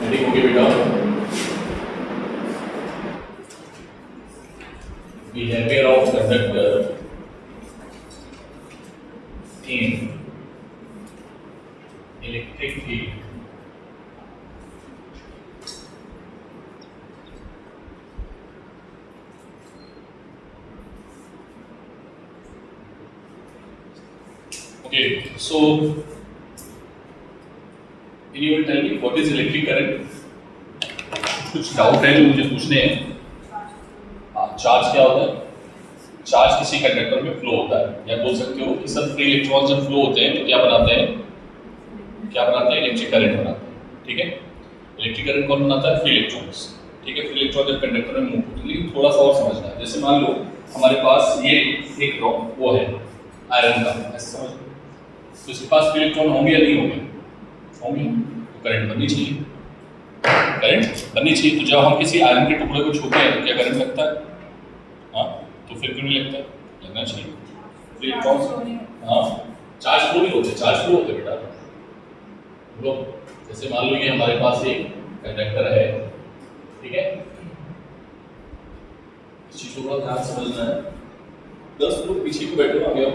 Heading होगी बेटा behaviour of conductor in electric field. Okay, so you will tell me what is electric current? कुछ doubt है जो मुझे पूछने हैं? चार्ज क्या होता है? चार्ज किसी कंडक्टर में फ्लो होता है, या बोल सकते हो कि सर फ्री इलेक्ट्रॉन जब फ्लो होते हैं तो क्या बनाते हैं? इलेक्ट्रिक करंट बनाते हैं। ठीक है, इलेक्ट्रिक करंट कौन बनाता है? Free electrons. ठीक है, फ्री इलेक्ट्रॉन जब कंडक्टर में मूव होते हैं, लेकिन थोड़ा सा और समझना है। जैसे मान लो हमारे पास ये एक रॉड वो है आयरन का, ऐसे समझ लो, तो इसके पास फ्री इलेक्ट्रॉन होंगे या नहीं होंगे? होंगे, तो करंट बननी चाहिए। तो जब हम किसी आयरन के टुकड़े को छूते हैं तो क्या करंट लगता है? हाँ, तो फिर क्यों नहीं लगता? लगना चाहिए। फ्री इलेक्ट्रॉन, हाँ, चार्ज फ्लो नहीं होते, चार्ज फ्लो होते बेटा। बोलो, जैसे मान लो ये हमारे पास एक कंडक्टर है, ठीक है, इस चीज को ध्यान समझना है। 10 लोग पीछे को बैठो, आ गया,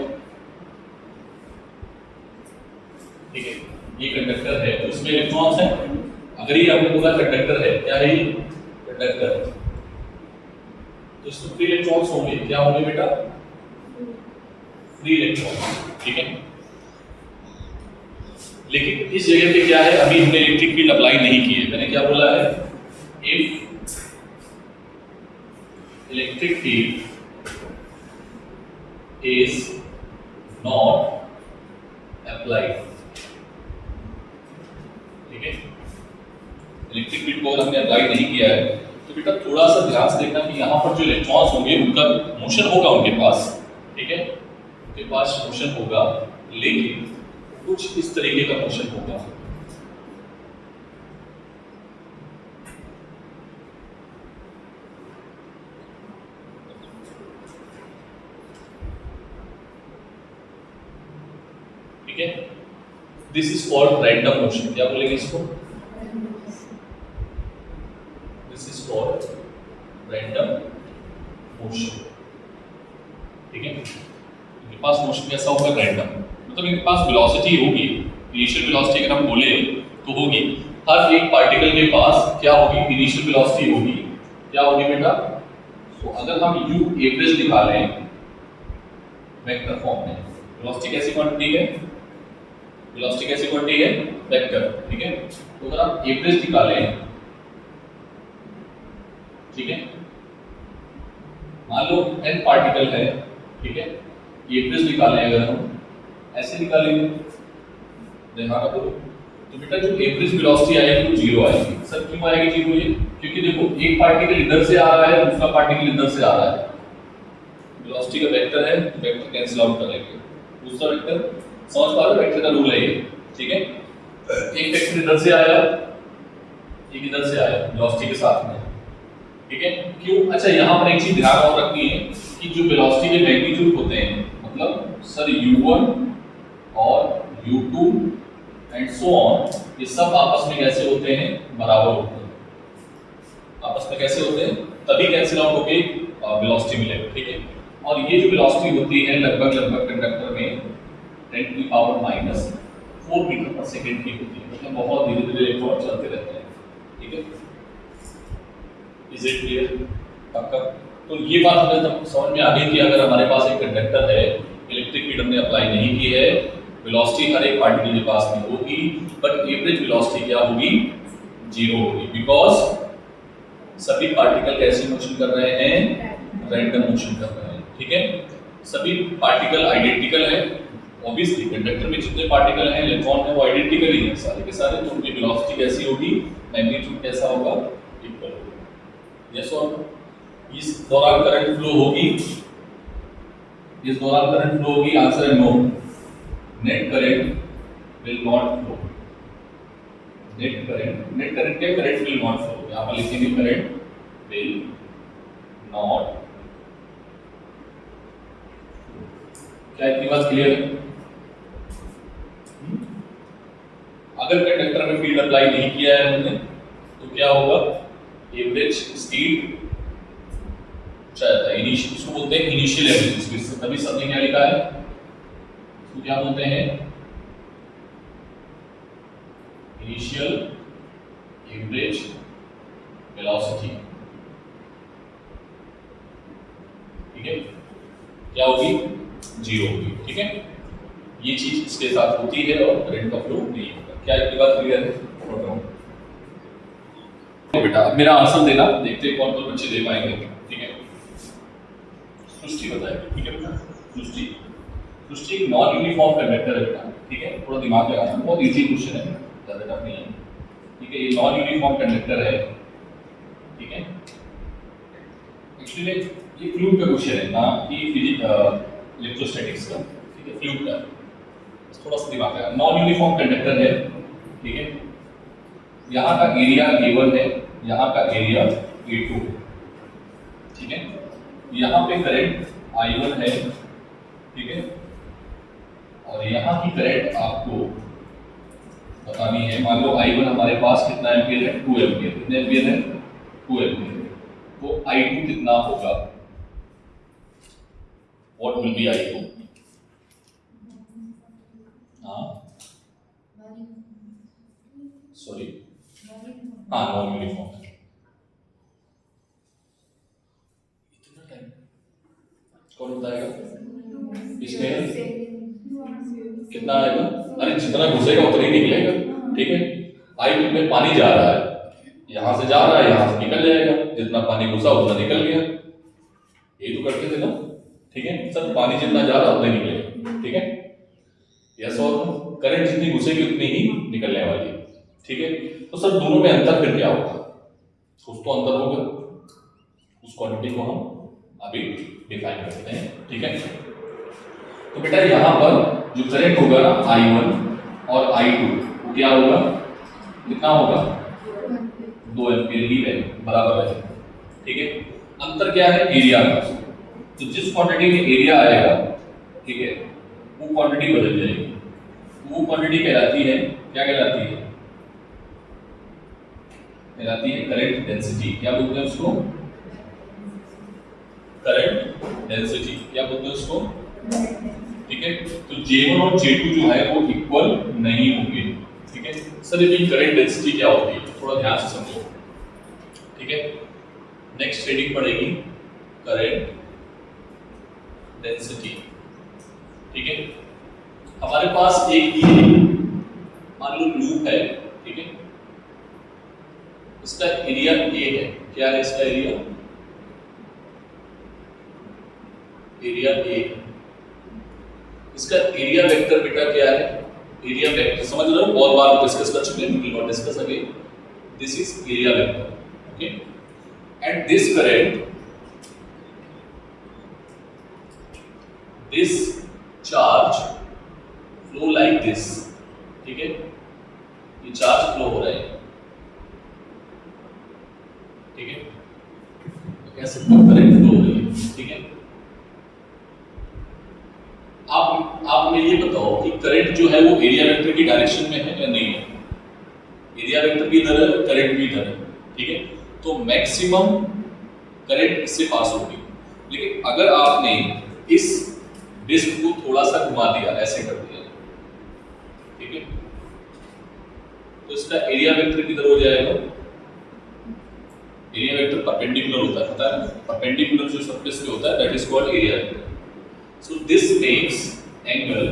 ठीक है, ये कंडक्टर है तो इसमें इलेक्ट्रॉन्स हैं। अगर ये हमने बोला कंडक्टर है, क्या है ये? कंडक्टर, तो इसमें फ्री इलेक्ट्रॉन्स होंगे। क्या होंगे बेटा? Free electrons. ठीक है, लेकिन इस जगह पे क्या है, अभी हमने इलेक्ट्रिक फील्ड अप्लाई नहीं की है। मैंने क्या बोला है? If electric field is not applied, ठीक है, इलेक्ट्रिक फील्ड को अगर हमने अप्लाई नहीं किया है तो बेटा थोड़ा सा ध्यान से देखना कि यहाँ पर जो इलेक्ट्रॉन्स होंगे उनका मोशन होगा उनके पास, ठीक है, उनके पास मोशन होगा, लेकिन कुछ इस तरीके का मोशन होगा। ठीक है, this is called random motion. क्या बोलेंगे इसको? This is called random motion. ठीक है, इनके पास मोशन कैसा होगा? रैंडम, मतलब इनके पास वेलोसिटी होगी, इनिशियल वेलोसिटी अगर हम बोले तो होगी। हर एक पार्टिकल के पास क्या होगी? इनिशियल वेलोसिटी होगी। क्या होगी बेटा? तो अगर हम u एवरेज निकालें वेक्टर फॉर्म में, वेलोसिटी कैसी क्वांटिटी है? वेलोसिटी कैसी क्वांटिटी है? वेक्टर। ठीक है, तो अगर आप एवरेज निकालें, ठीक है, मान लो n पार्टिकल है, ठीक है, एवरेज निकालें अगर हम ऐसे निकालेंगे, देखा ना, तो बेटा जो एवरेज वेलोसिटी आएगी वो जीरो आएगी। सर क्यों आएगी जीरो? ये क्योंकि देखो एक पार्टिकल इधर से आ रहा है, दूसरा पार्टिकल इधर से आ रहा है, वेलोसिटी का वेक्टर है तो वेक्टर कैंसिल आउट कर लेंगे, दूसरा वेक्टर, समझ पा रहे हो? वेक्टर का रूल है ये। ठीक है, एक वेक्टर इधर से आया, एक इधर से आया वेलोसिटी के साथ में, ठीक है, क्यों? अच्छा, यहाँ पर एक चीज ध्यान और रखनी है कि जो वेलोसिटी के मैग्नीट्यूड होते हैं, मतलब सर u1 और u2 एंड सो ऑन, ये सब आपस में कैसे होते हैं? बराबर होते हैं। आपस में कैसे होते हैं? तभी कैंसिल आउट होके वेलोसिटी मिलेगा। ठीक है, और ये जो वेलोसिटी होती है लगभग कंडक्टर में 10⁻⁴ मीटर पर सेकंड की होती है, मतलब बहुत धीरे धीरे इलेक्ट्रॉन चलते रहते हैं। ठीक है, इज इट क्लियर? पक्का? तो ये बात हमें तब समझ में आ गई कि अगर हमारे पास एक कंडक्टर है, इलेक्ट्रिक फील्ड हमने अप्लाई नहीं की है, वेलोसिटी हर एक पार्टिकल के पास में होगी, बट एवरेज वेलोसिटी क्या होगी? जीरो होगी, बिकॉज सभी पार्टिकल कैसे मोशन कर रहे हैं? रैंडम मोशन कर रहे हैं। ठीक है, सभी पार्टिकल आइडेंटिकल हैं, ऑब्वियसली कंडक्टर में जितने पार्टिकल हैं, इलेक्ट्रॉन है, वो आइडेंटिकल ही है सारे के सारे, तो उनकी वेलोसिटी कैसी होगी? मैग्नीट्यूड कैसा होगा? इक्वल होगा। यस और नो? इस दौरान करंट फ्लो होगी, इस दौरान करंट फ्लो होगी, आंसर है no, net current will not flow. Net current क्या? करंट विल नॉट फ्लो, यहां पर लिखेंगे करंट विल नॉट। क्या इतनी बात क्लियर है? अगर कंडक्टर में फील्ड अप्लाई नहीं किया है हमने तो क्या होगा, एवरेज स्पीड चाहता है, इसको बोलते हैं इनिशियल एवरेज स्पीड। तभी सबने क्या लिखा है, इसको क्या बोलते हैं, इनिशियल एवरेज वेलोसिटी। ठीक है, क्या होगी, जीरो होगी। ठीक है, ये चीज इसके साथ होती है और करंट का फ्लो नहीं होगा। क्या इतनी बात क्लियर है? बेटा अब मेरा आंसर देना, देखते हैं कौन कौन बच्चे दे पाएंगे। ठीक है, सृष्टि बताएगी। ठीक है बेटा, सृष्टि सृष्टि एक नॉन यूनिफॉर्म कंडक्टर है बेटा। ठीक है, थोड़ा दिमाग लगाना, बहुत इजी क्वेश्चन है, ज्यादा टफ नहीं है। ठीक है, ये नॉन यूनिफॉर्म कंडक्टर है। ठीक है, एक्चुअली ये फ्लूइड का क्वेश्चन है ना कि इलेक्ट्रोस्टैटिक्स का। ठीक है, फ्लूइड का थोड़ा सा दिमाग लगा। नॉन यूनिफॉर्म कंडक्टर है। ठीक है, यहाँ का एरिया A1 है, यहाँ का एरिया A2। ठीक है, यहाँ पे करंट I1 है। ठीक है, और यहाँ की करंट आपको बतानी है। मान लो I1 हमारे पास कितना एम्पियर है, 2 एम्पियर। कितने एम्पियर है, 2 एम्पियर। तो I2 कितना होगा, व्हाट विल बी I2? हाँ सॉरी, हाँ नॉन यूनिफॉर्म। इतना टाइम कौन बताएगा, इसमें कितना आएगा? अरे जितना घुसेगा उतना ही निकलेगा। ठीक है, I2 में पानी जा रहा है, यहां से जा रहा है, यहां से निकल जाएगा। जितना पानी घुसा उतना निकल गया। यही तो करते थे ना। ठीक है सर, पानी जितना जा रहा है उतना निकलेगा। ठीक है, यस और नो, करंट जितनी घुसेगी उतनी ही निकलने वाली है। ठीक है, तो सर दोनों में अंतर फिर क्या होगा? कुछ तो अंतर होगा, उस क्वांटिटी को हम अभी डिफाइन करते हैं। ठीक है, तो बेटा यहाँ पर जो करंट होगा I1 और I2 वो क्या होगा, कितना होगा, 2 एम्पियर ही है, बराबर है। ठीक है, अंतर क्या है, एरिया का। तो जिस क्वांटिटी में एरिया आएगा, ठीक है, वो क्वांटिटी बदल जाएगी। वो क्वांटिटी कहलाती है, क्या कहलाती है, कहलाती है करंट डेंसिटी। क्या बोलते हैं उसको, करंट डेंसिटी। क्या बोलते हैं उसको? ठीक है, तो J1 और J2 जो है वो इक्वल नहीं होंगे। ठीक है सर, ये करंट डेंसिटी क्या होती है, थोड़ा ध्यान से समझो। ठीक है, नेक्स्ट हेडिंग पड़ेगी करंट डेंसिटी। ठीक है, हमारे पास एक ये मान लो लूप है। ठीक है, इसका एरिया A है। क्या है इसका एरिया, एरिया A। इसका एरिया वेक्टर बेटा क्या है, एरिया वेक्टर समझ रहे हो, बहुत बार डिस्कस कर चुके हैं, will not discuss again. This is area vector. Okay, and this current, this charge flow like this. ठीक है, ये चार्ज फ्लो हो रहा है। ठीक है, तो कैसे करंट फ्लो हो रही है। ठीक है, आप हमें ये बताओ कि करंट जो है वो एरिया वेक्टर की डायरेक्शन में है या नहीं है। एरिया वेक्टर भी इधर है, करंट भी इधर है। ठीक है, तो मैक्सिमम करंट इससे पास होगी। लेकिन अगर आपने इस डिस्क को थोड़ा सा घुमा दिया, ऐसे कर दिया, ठीक है, तो इसका एरिया वेक्टर किधर हो जाएगा, एरिया वेक्टर परपेंडिकुलर होता है, पता है, परपेंडिकुलर जो सरफेस पे होता है that is called area vector. So this makes angle,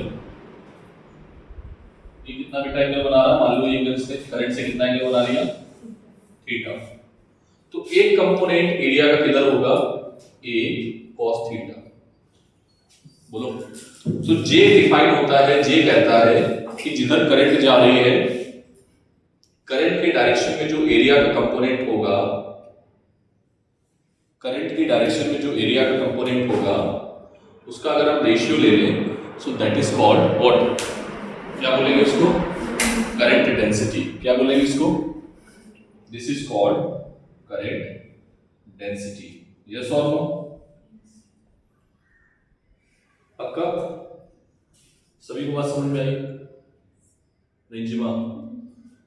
ये कितना बेटा एंगल बना रहा है, मान लो ये एंगल से करंट से कितना एंगल बना लिया, थीटा। तो एक कंपोनेंट एरिया का किधर होगा, ए cos थीटा। बोलो, तो जे डिफाइन होता है, जे कहता है कि जिधर करंट जा रही है, करंट के डायरेक्शन में जो एरिया का कंपोनेंट होगा, करंट की डायरेक्शन में जो एरिया का कंपोनेंट होगा उसका अगर हम रेशियो ले लें, so that is called what, क्या बोलेंगे उसको, करंट डेंसिटी। क्या बोलेंगे इसको, this is called current density. Yes और नो, पक्का, सभी को बात समझ में आई? रिंजिमा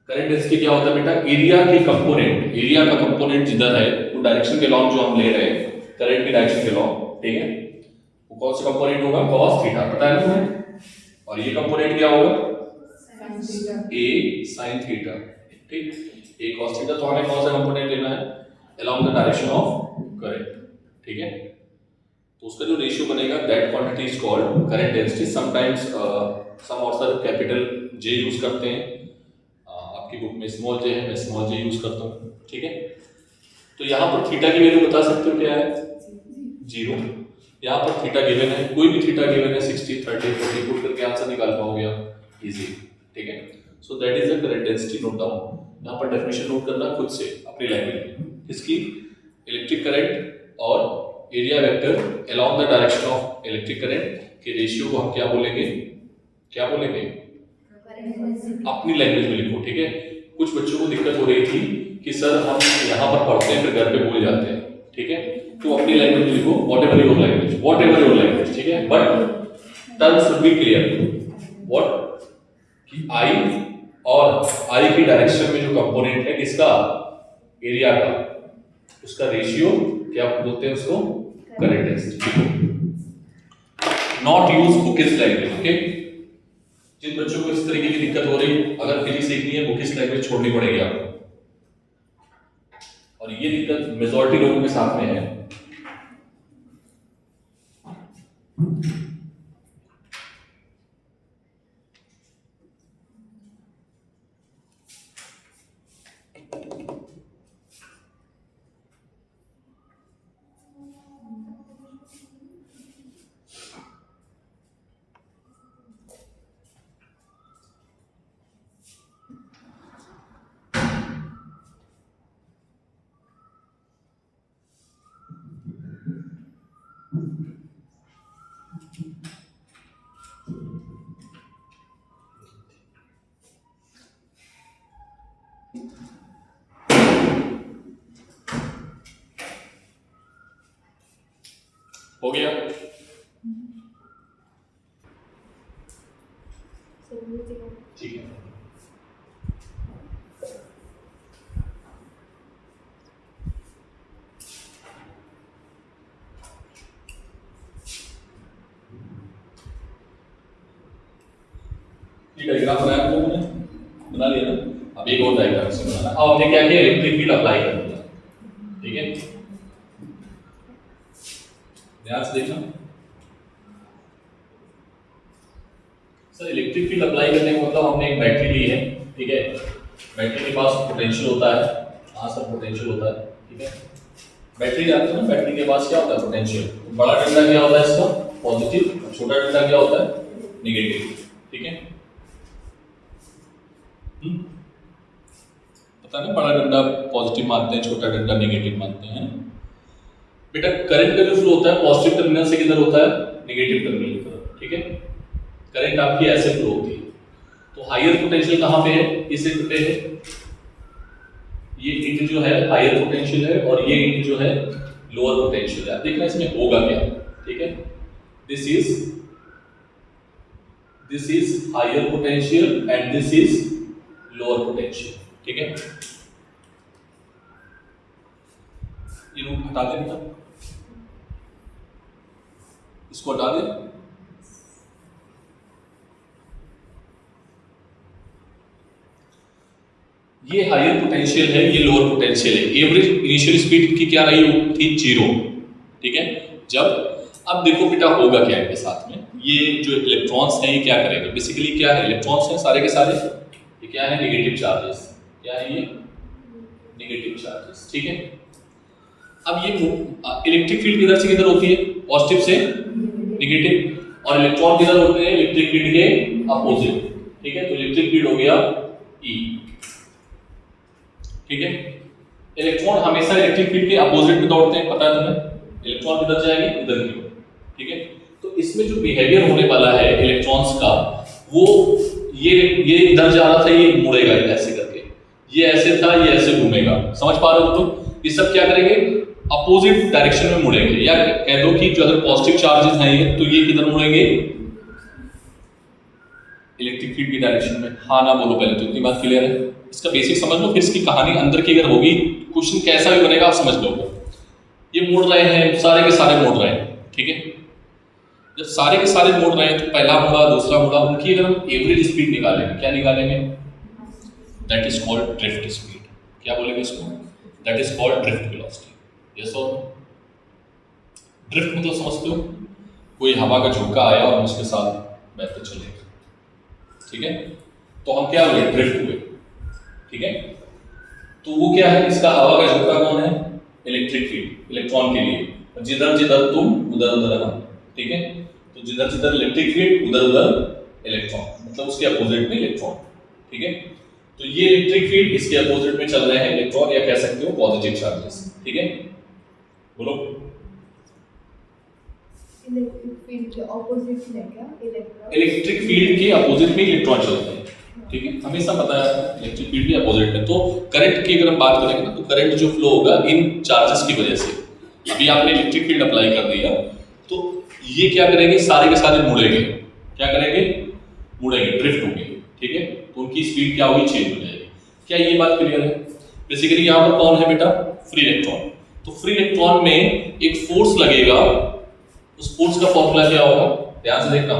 करंट डेंसिटी क्या होता है बेटा, एरिया के कंपोनेंट, एरिया का कंपोनेंट जिधर है वो डायरेक्शन के लॉन्ग जो हम ले रहे हैं करंट की डायरेक्शन के लॉन्ग, ठीक है, वो कौन सा कंपोनेंट होगा, cos थीटा, पता है ना, और ये कंपोनेंट क्या होगा, a sin थीटा, ठीक, a cos थीटा। तो हमें कौन सा कंपोनेंट लेना है, along the direction of current, ठीक है। तो उसका जो रेशियो बनेगा that quantity is called current density. Sometimes some author capital J use करते हैं, आपकी बुक में स्मॉल j है, मैं स्मॉल j यूज करता हूँ, ठीक है। तो यहाँ पर थीटा की वैल्यू बता सकते हो क्या है, 0। यहाँ पर थीटा गिवन है, कोई भी थीटा गिवन है 60, 30, 40 पुट करके आंसर निकाल पाओगे आप इजी, ठीक है। So that is the current density, note down. यहाँ पर डेफिनेशन नोट करना खुद से अपनी लैंग्वेज में, इसकी इलेक्ट्रिक करंट और area vector along the direction of electric current के रेशियो को हम क्या बोलेंगे, क्या बोलेंगे, अपनी लैंग्वेज में लिखो, ठीक है। कुछ बच्चों को दिक्कत हो रही थी कि सर हम यहाँ पर पढ़ते हैं फिर घर पे भूल जाते हैं, ठीक है। तो अपनी लैंग्वेज में लिखो, whatever your language, whatever your language, ठीक है, but terms should be clear. What कि आई और आई की डायरेक्शन में जो कंपोनेंट है किसका, एरिया का, उसका रेशियो क्या बोलते हैं उसको, current density. Not use bookish language, okay. जिन बच्चों को इस तरीके की दिक्कत हो रही, अगर फिर सीखनी है बुकिश लैंग्वेज छोड़नी पड़ेगी आपको, और ये दिक्कत मेजॉरिटी लोगों के साथ में है। हो गया, ठीक है। ये डायग्राम बनाया हम लोगों ने, बना लिया ना। अब एक और डायग्राम से बनाना। अब हमने क्या किया, इलेक्ट्रिक फील्ड अप्लाई कर दिया, ठीक है। ध्यान से देखना सर, इलेक्ट्रिक फील्ड अप्लाई करने का मतलब हमने एक बैटरी ली है, ठीक है। बैटरी के पास पोटेंशियल होता है, हाँ सर पोटेंशियल होता है, ठीक है। बैटरी जानते हो ना, बैटरी के पास क्या होता है, पोटेंशियल। बड़ा डंडा क्या होता है इसका, पॉजिटिव, छोटा डंडा क्या होता है, नेगेटिव, ठीक है। पता नहीं, बड़ा डंडा पॉजिटिव मानते हैं, छोटा डंडा नेगेटिव मानते हैं। बेटा करंट का जो फ्लो होता है पॉजिटिव टर्मिनल से किधर होता है, नेगेटिव टर्मिनल की तरफ, ठीक है। करंट आपकी ऐसे फ्लो होती है। तो हायर पोटेंशियल कहाँ पे है, इस एंड पे है, ये इंड जो है हायर पोटेंशियल है और ये इंड जो है लोअर पोटेंशियल है। देखना इसमें होगा क्या, ठीक है। This is higher potential and this is lower potential, ठीक है। ये रूप हटा दे बेटा, इसको हटा दे। ये हायर पोटेंशियल है, ये लोअर पोटेंशियल है। एवरेज इनिशियल स्पीड की क्या रही थी, 0, ठीक है। जब अब देखो बेटा होगा क्या इनके साथ में, ये जो इलेक्ट्रॉन्स हैं ये क्या करेंगे, बेसिकली क्या है, इलेक्ट्रॉन्स हैं सारे के सारे, ये क्या है, नेगेटिव चार्जेस, क्या है ये, नेगेटिव चार्जेस, ठीक है। अब ये इलेक्ट्रिक फील्ड किधर से किधर होती है, पॉजिटिव से नेगेटिव, और इलेक्ट्रॉन किधर होते हैं, इलेक्ट्रिक फील्ड के अपोजिट, ठीक है। तो इलेक्ट्रिक फील्ड हो गया E, ठीक है। इलेक्ट्रॉन हमेशा इलेक्ट्रिक फील्ड के अपोजिट में दौड़ते हैं, पता है तुम्हें, इलेक्ट्रॉन किधर जाएंगे, इधर की ओर, ठीक है। तो इसमें जो बिहेवियर होने वाला है इलेक्ट्रॉन्स का, वो ये इधर जा रहा था, ये मुड़ेगा ऐसे करके, ये ऐसे था, ये ऐसे घूमेगा, समझ पा रहे हो तुम। ये सब क्या करेंगे, अपोजिट डायरेक्शन में मुड़ेंगे, या कह दो कि जो अगर पॉजिटिव चार्जेस हैं ये, तो ये किधर मुड़ेंगे, इलेक्ट्रिक फील्ड की डायरेक्शन में। हाँ ना बोलो पहले, तो इतनी बात क्लियर है, इसका बेसिक समझ लो, फिर इसकी कहानी अंदर की अगर होगी, क्वेश्चन कैसा भी बनेगा आप समझ लोगे। ये मोड़ रहे हैं, सारे के सारे मोड़ रहे हैं, ठीक है। जब सारे के सारे मोड़ रहे हैं तो पहला मोड़ा, दूसरा मोड़ा, उनकी अगर हम एवरेज स्पीड निकालेंगे, क्या निकालेंगे? That is called drift speed. क्या बोलेंगे इसको? That is called drift velocity. Yes और ड्रिफ्ट मतलब समझते हो? कोई हवा का झोंका आया और हम उसके साथ बहते चले, ठीक है, तो हम क्या हुए? ड्रिफ्ट हुए, ठीक है। तो वो क्या है? इसका हवा का झोंका कौन है? इलेक्ट्रिक फील्ड, इलेक्ट्रॉन के लिए। जिधर जिधर तुम उधर उधर हम, ठीक है। तो जिधर जिधर इलेक्ट्रिक फील्ड उधर उधर इलेक्ट्रॉन, मतलब उसके अपोजिट में इलेक्ट्रॉन, ठीक है। तो ये इलेक्ट्रिक फील्ड, इसके अपोजिट में चल रहे हैं इलेक्ट्रॉन, या कह सकते हो पॉजिटिव चार्जेस, ठीक है। बोलो। इलेक्ट्रिक फील्ड के ऑपोजिट में क्या? इलेक्ट्रिक फील्ड के अपोजिट में इलेक्ट्रॉन चलते हैं, ठीक है, हमेशा पता है इलेक्ट्रिक फील्ड के अपोजिट में। तो करंट की अगर हम बात करेंगे ना, तो करंट जो फ्लो होगा इन चार्जेस की वजह से। अभी आपने इलेक्ट्रिक फील्ड अप्लाई कर दिया, तो ये क्या करेंगे? सारे के सारे मुड़ेंगे। क्या करेंगे? मुड़ेंगे, ड्रिफ्ट होंगे, ठीक है। तो उनकी स्पीड क्या होगी? चेंज हो जाएगी। क्या ये बात क्लियर है? बेसिकली यहाँ पर कौन है बेटा? Free electron. तो फ्री इलेक्ट्रॉन में एक फोर्स लगेगा, उस फोर्स का फॉर्मूला क्या होगा? ध्यान से देखना।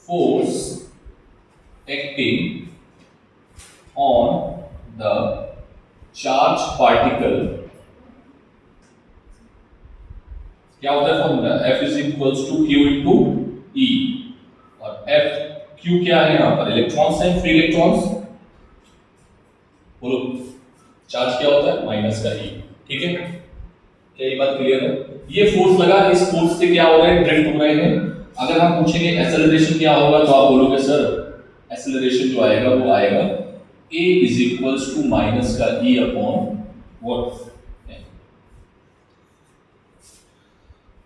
Force acting on the charge particle, क्या होता है formula? F is equals to Q into E। और F Q क्या है? यहाँ पर इलेक्ट्रॉन्स हैं, फ्री इलेक्ट्रॉन्स। बोलो, चार्ज क्या होता है? माइनस का E, ठीक है। क्या ये बात क्लियर है? ये फोर्स लगा, इस फोर्स से क्या हो रहा है? ड्रिफ्ट हो रहे हैं। अगर हम पूछेंगे एक्सेलरेशन क्या होगा, तो आप बोलोगे सर एक्सेलरेशन जो आएगा वो आएगा A is equals to minus का E अपॉन व्हाट?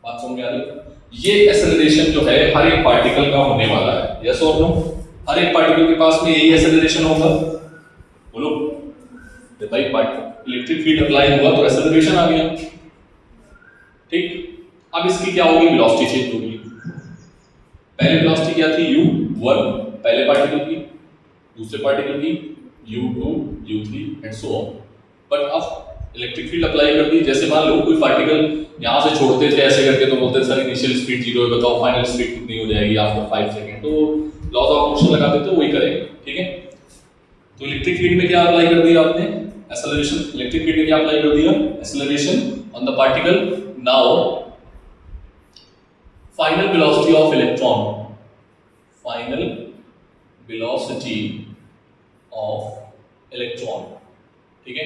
बात समझ में आ रही है? ये एक्सेलरेशन जो है हर एक पार्टिकल का होने वाला है, यस और नो? हर एक पार्टिकल के पास में यही एक्सेलरेशन होगा। बोलो भाई, इलेक्ट्रिक फील्ड अप्लाई हुआ तो एक्सेलरेशन आ गया, ठीक। अब इसकी क्या होगी? वेलोसिटी चेंज होगी। पहले वेलोसिटी क्या थी? u1 पहले पार्टिकल की, दूसरे पार्टिकल की u2, u3 and so on. But अब इलेक्ट्रिक फील्ड अप्लाई कर दी, जैसे मान लो कोई पार्टिकल यहां से छोड़ते थे ऐसे करके, तो बोलते सर इनिशियल स्पीड 0 है, बताओ फाइनल स्पीड कितनी हो जाएगी आफ्टर 5 सेकंड। तो लॉज ऑफ मोशन लगा देते, वही करेंगे, ठीक है। तो इलेक्ट्रिक फील्ड में क्या अप्लाई कर दिया आपने? एक्सेलरेशन। इलेक्ट्रिक फील्ड में क्या अप्लाई कर दिया? Acceleration on the particle. Now final velocity of electron, final velocity of electron, ठीक है।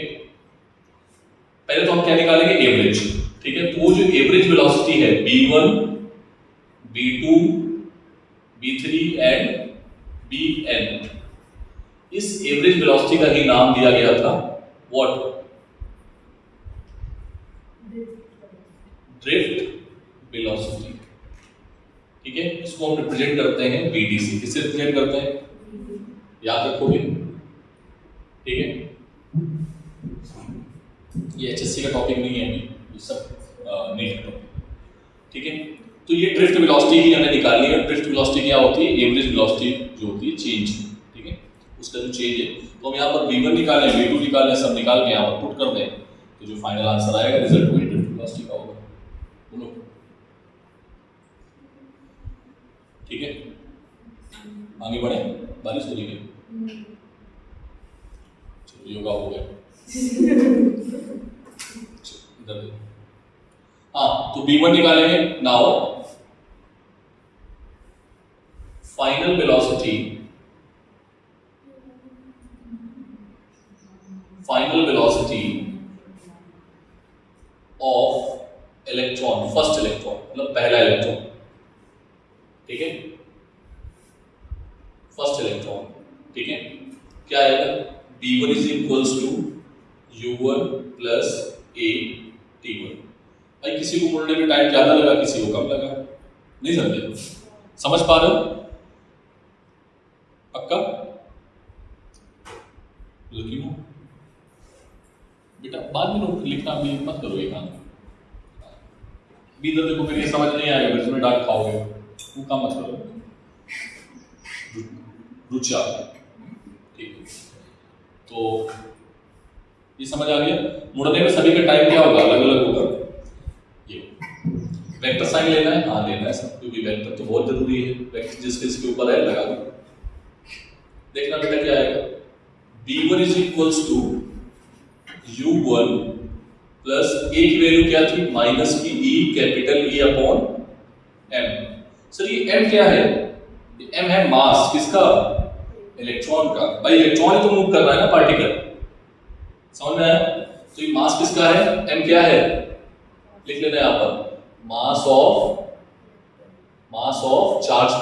पहले तो हम क्या निकालेंगे? एवरेज, ठीक है। तो वो जो एवरेज वेलोसिटी है b1, b2, b3 and bn, इस एवरेज वेलोसिटी का ही नाम दिया गया था व्हाट? ड्रिफ्ट वेलोसिटी, ठीक है। इसको हम रिप्रेजेंट करते हैं BDC। किससे रिप्रेजेंट करते हैं? याद रखोगे, ठीक है। ये HSC का टॉपिक नहीं है अभी, ये सब नीट का टॉपिक, ठीक है। तो ये ड्रिफ्ट वेलोसिटी ही हमने निकालनी है। ड्रिफ्ट वेलोसिटी क्या होती है? एवरेज वेलोसिटी जो होती है, चेंज, ठीक है, उसका जो चेंज है। तो हम यहाँ पर v1 निकालें, v2 निकालें, सब निकाल के यहाँ पर पुट कर दें, तो जो फाइनल आंसर आएगा रिजल्ट वही ड्रिफ्ट वेलोसिटी का होगा। बोलो, ठीक है। आगे बढ़े, बारिश हो रही है, चलो योगा हो गया। इधर हाँ, तो b1 निकालेंगे। Now final velocity, final velocity of electron, first electron मतलब पहला इलेक्ट्रॉन, ठीक है, फर्स्ट इलेक्ट्रॉन, ठीक है। क्या आएगा? b1 is equals to u1 plus a t1। भाई किसी को मुड़ने में टाइम ज्यादा लगा, किसी को कम लगा, नहीं समझे? समझ पा रहे हो? पक्का? लुकिंग बेटा बाद में नोट लिखना भी मत करो, ये काम भी तो देखो, फिर ये समझ नहीं आएगा, फिर तुम्हें डांट खाओगे, वो काम मत करो। रुचा तो ये समझ आ गया। मुड़ने में सभी का टाइम क्या होगा, अलग अलग होगा। ये वेक्टर साइन लेना है, हाँ लेना है सब, क्योंकि वेक्टर तो बहुत जरूरी है। वेक्टर जिसके ऊपर है लगा दो। देखना बेटा क्या आएगा, b1 is equals to u1 plus A की वैल्यू क्या थी, माइनस की e, capital E upon m। Sir ये m क्या है, ये m है मास किसका, इलेक्ट्रॉन का। भाई इलेक्ट्रॉन ही तो मूव कर रहा है ना पार्टिकल, समझ में आया। तो ये मास किसका है, m क्या है, लिख लेना यहां पर, मास ऑफ चार्ज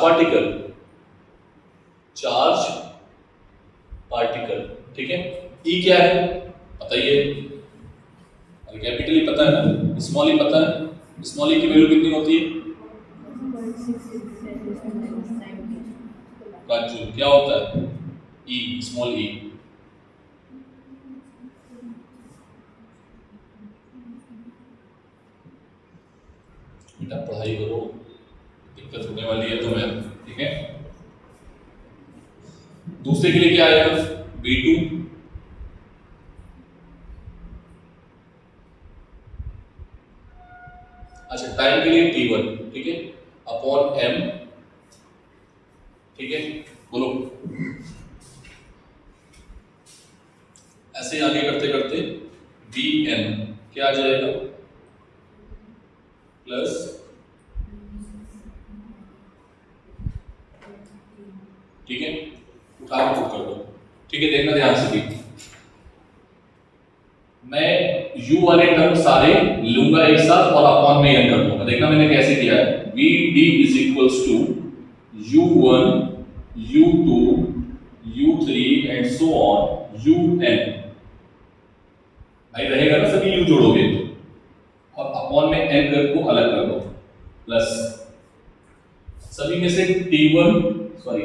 पार्टिकल, ठीक है। E क्या है बताइए, अरे कैपिटल ही पता है ना, स्मॉल ई पता है, स्मॉल ई की वैल्यू कितनी होती है, राजू क्या होता है, E, स्मॉल ई। बेटा पढ़ाई करो, दिक्कत होने वाली है तुम्हें, ठीक है। दूसरे के लिए क्या आएगा, B2 अच्छा टाइम के लिए T1, ठीक है, अपॉन M, ठीक है। बोलो ऐसे आगे करते करते Bn क्या आ जाएगा, प्लस ठीक है, उठा के पुट कर दो, ठीक है। देखना ध्यान से भी, मैं u वाले टर्म सारे लूंगा एक साथ और अपॉन में n कर दूंगा। देखना मैंने कैसे किया है, Vd is equals to u1 u2 u3 and so on un। भाई रहेगा ना, सभी u जोड़ोगे तो, और अपॉन में n कर को अलग कर दो, प्लस सभी में से T1 सॉरी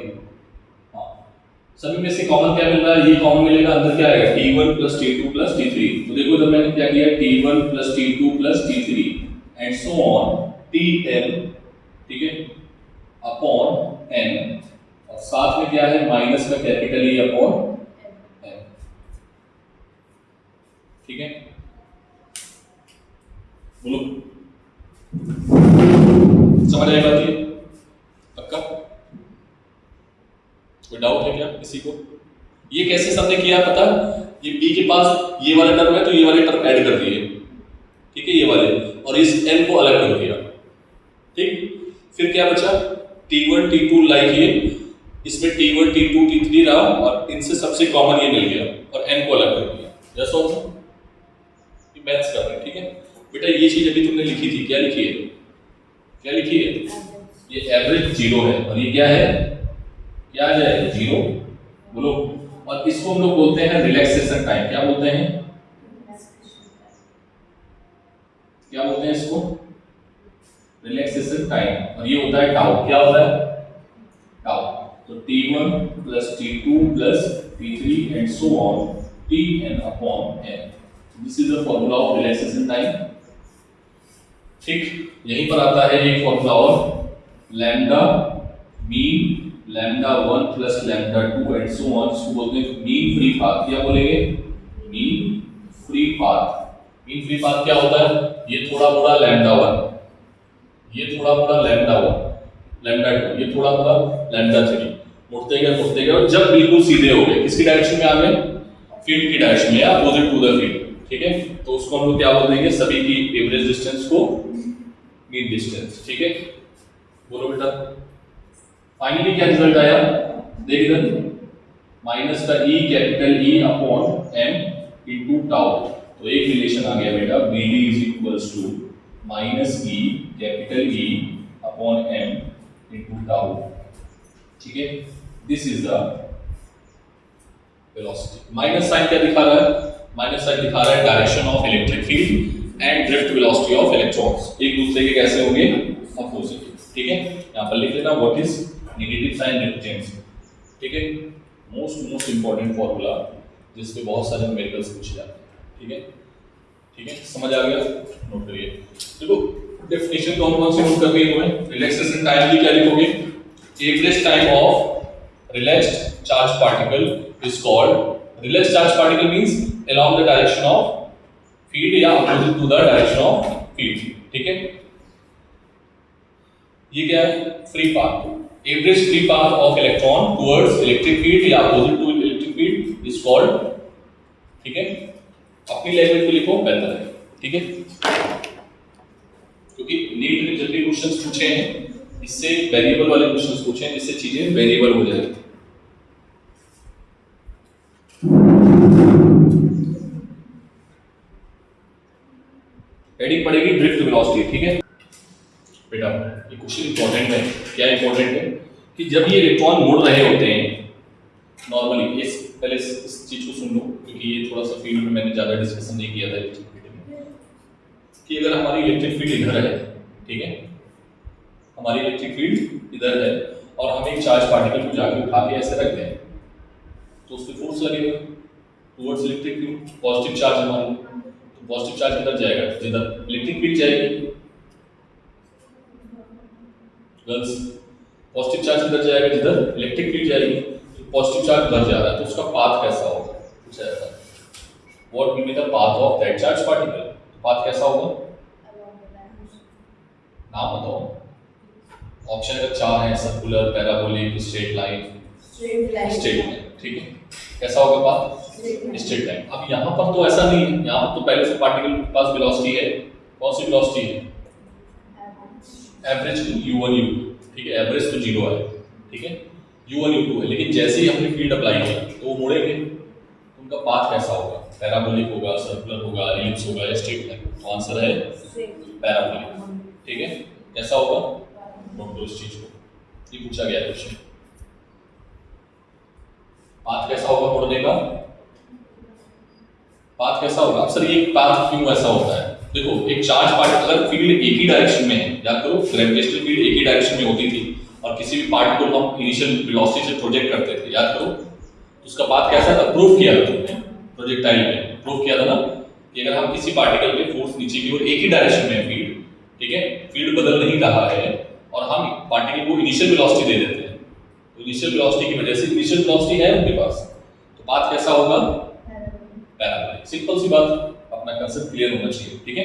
सभी में से कॉमन क्या मिल रहा है, ये कॉमन मिलेगा, अंदर क्या आएगा T1 plus T2 plus T3। तो देखो जब मैंने क्या किया, T1 plus T2 plus T3 and so on Tn, ठीक है, अपॉन n, और साथ में क्या है माइनस का कैपिटल E अपॉन n, ठीक है। बोलो समझ आएगा बात, ये पक्का, कोई डाउट है क्या किसी को। ये कैसे सबने किया पता, ये b के पास ये वाला टर्म है तो ये वाले टर्म ऐड कर दिए, ठीक है, ये वाले, और इस n को अलग कर दिया, ठीक। फिर क्या बचा, T1 T2 लाइक ये, इसमें T1 T2 T3 रहा और इनसे सबसे कॉमन ये मिल गया और n को अलग कर दिया। जैसा ये मैथ्स कर रहे हैं, ठीक है बेटा। ये चीज अभी तुमने लिखी थी, क्या लिखी है, क्या लिखी है, ये एवरेज 0 है, और ये क्या है, क्या आ जाएगा 0, बोलो। और इसको हम लोग बोलते हैं रिलैक्सेशन टाइम, क्या बोलते हैं, क्या बोलते हैं इसको, रिलैक्सेशन टाइम, और ये होता है टाउ, क्या होता है टाउ। तो T1 plus T2 plus T3 and so on Tn upon n, this is the formula of relaxation time, ठीक। यहीं पर आता है एक फॉर्मूला और, lambda mean λ1 plus λ2 and so on, इसको बोलते हैं मीन फ्री पाथ। क्या बोलेंगे, mean free path. Mean free path क्या होता है, ये थोड़ा बड़ा λ1, ये थोड़ा बड़ा λ2, ये थोड़ा बड़ा λ3, मुड़ते गए और जब बिल्कुल सीधे हो गए, किसकी डायरेक्शन में आ गए, फील्ड की डायरेक्शन में, अपोजिट टू द फील्ड, ठीक है। तो उसको हम लोग क्या बोल देंगे, सभी की एवरेज डिस्टेंस को मीन डिस्टेंस, ठीक है। बोलो बेटा फाइनली क्या रिजल्ट आया, देख इधर, माइनस का E capital E upon m into tau. तो एक रिलेशन आ गया बेटा, Vd is equals to minus E capital E upon m into tau, ठीक है। This is the velocity. Minus sign क्या दिखा रहा है, माइनस साइन दिखा रहा है direction of electric field and drift velocity of electrons, एक दूसरे के कैसे होंगे, अपोजिट, ठीक है। यहाँ पर लिख लेना what is negative sign reflectance, ठीक है। मोस्ट इंपॉर्टेंट फॉर्मूला जिस पे बहुत सारे न्यूमेरिकल्स पूछे जाते हैं, ठीक है, ठीक है। समझ आ गया, नोट करिए। देखो डेफिनेशन कौन सी नोट करनी है तुम्हें, रिलैक्सेशन टाइम की क्या लिखोगे, average time of relaxed charge particle is called relax charge particle means along the direction of field या opposite to the direction of field, ठीक है। ये क्या है? Free path. Average free path of electron towards electric field या opposite to electric field is called, ठीक है। अपनी लैंग्वेज को लिखो बेहतर है, ठीक है, क्योंकि नीट ने जितने क्वेश्चंस पूछे हैं इससे वेरिएबल वाले क्वेश्चंस पूछे हैं, इससे चीजें वेरिएबल हो जाएगी। हेडिंग पड़ेगी ड्रिफ्ट वेलोसिटी, ठीक है बेटा। ये क्वेश्चन इंपॉर्टेंट है। क्या इंपॉर्टेंट है कि जब ये इलेक्ट्रॉन मुड़ रहे होते हैं नॉर्मली, इस पहले इस चीज को सुन लो क्योंकि ये थोड़ा सा फील्ड में मैंने ज्यादा डिस्कशन नहीं किया था इलेक्ट्रिक फील्ड में, कि अगर हमारी इलेक्ट्रिक फील्ड इधर है, ठीक है, हमारी इलेक्ट्रिक फील्ड इधर है और हम एक चार्ज पार्टिकल को जाके उठा के ऐसे रख दें तो उस पर फोर्स लगेगा towards electric field. Positive charge हमारी, तो पॉजिटिव चार्ज इधर जाएगा, जिधर इलेक्ट्रिक फील्ड जाएगी गर्ल्स, पॉजिटिव चार्ज इधर जाएगा जिधर इलेक्ट्रिक फील्ड जाएगी। तो पॉजिटिव चार्ज इधर जा रहा है तो उसका पाथ कैसा होगा, कुछ ऐसा। What will be the path of that charge particle? Path कैसा होगा? नाम बताओ। ऑप्शन का 4 है, circular, parabolic, straight line. Straight line, ठीक है। कैसा होगा पाथ? Straight line. अब यहाँ पर तो ऐसा नहीं है, यहाँ पर तो पहले से पार्टिकल के पास वेलोसिटी है। कौन सी वेलोसिटी है? एवरेज u1 u2, ठीक है, एवरेज तो 0 है, ठीक है, u1 u2 है। लेकिन जैसे ही हमने फील्ड अप्लाई किया तो वो मुड़ेंगे, उनका पाथ कैसा होगा? पैराबोलिक होगा, सर्कुलर होगा, एलिप्स होगा या स्ट्रेट लाइन? तो आंसर है पैराबोलिक, ठीक है। कैसा होगा? नोट करो इस चीज को, ये पूछा गया क्वेश्चन। पाथ कैसा होगा मुड़ने का? पाथ कैसा होगा? अब सर ये पाथ क्यों ऐसा होता है? देखो, एक चार्ज पार्टिकल अगर फील्ड एक ही डायरेक्शन में है, याद करो ग्रेविटेशनल फील्ड एक ही डायरेक्शन में होती थी और किसी भी पार्टिकल को हम इनिशियल वेलोसिटी से प्रोजेक्ट करते थे, याद करो, तो उसका पाथ कैसा था? प्रूव किया था तुमने प्रोजेक्टाइल में, प्रूव किया था ना कि अगर हम किसी पार्टिकल पे फोर्स नीचे की ओर एक ही डायरेक्शन में है फील्ड, ठीक है, फील्ड बदल नहीं रहा है और हम पार्टिकल को इनिशियल वेलोसिटी दे देते हैं, तो इनिशियल वेलोसिटी की वजह से इनिशियल वेलोसिटी है उनके पास, तो पाथ कैसा होगा? पैराबोलिक। सिंपल सी बात, अपना कंसेप्ट क्लियर होना चाहिए, ठीक है।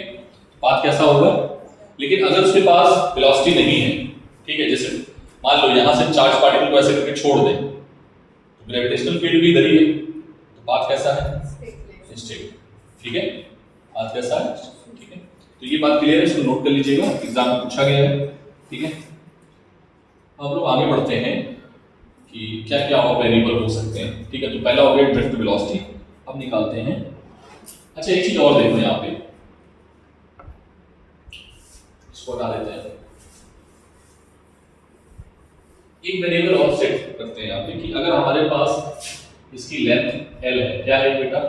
पाथ कैसा होगा? लेकिन अगर उसके पास वेलोसिटी नहीं है, ठीक है, जैसे मान लो यहाँ से चार्ज पार्टिकल को ऐसे करके छोड़ दें तो ग्रेविटेशनल फील्ड भी इधर ही है, तो पाथ कैसा है? स्ट्रेट, ठीक है, पाथ कैसा है? ठीक है, तो ये बात क्लियर है, इसको नोट कर लीजिएगा, एग्जाम में पूछा गया है, ठीक है। अब लोग आगे बढ़ते हैं कि क्या क्या और वेरिएबल हो सकते हैं, ठीक है। तो पहला हो गया ड्रिफ्ट वेलोसिटी। अब निकालते हैं। अच्छा, एक चीज और देखो यहाँ पे, इसको हटा देते हैं। एक वेरिएबल और सेट करते हैं यहाँ पे कि अगर हमारे पास इसकी लेंथ l है, क्या है बेटा?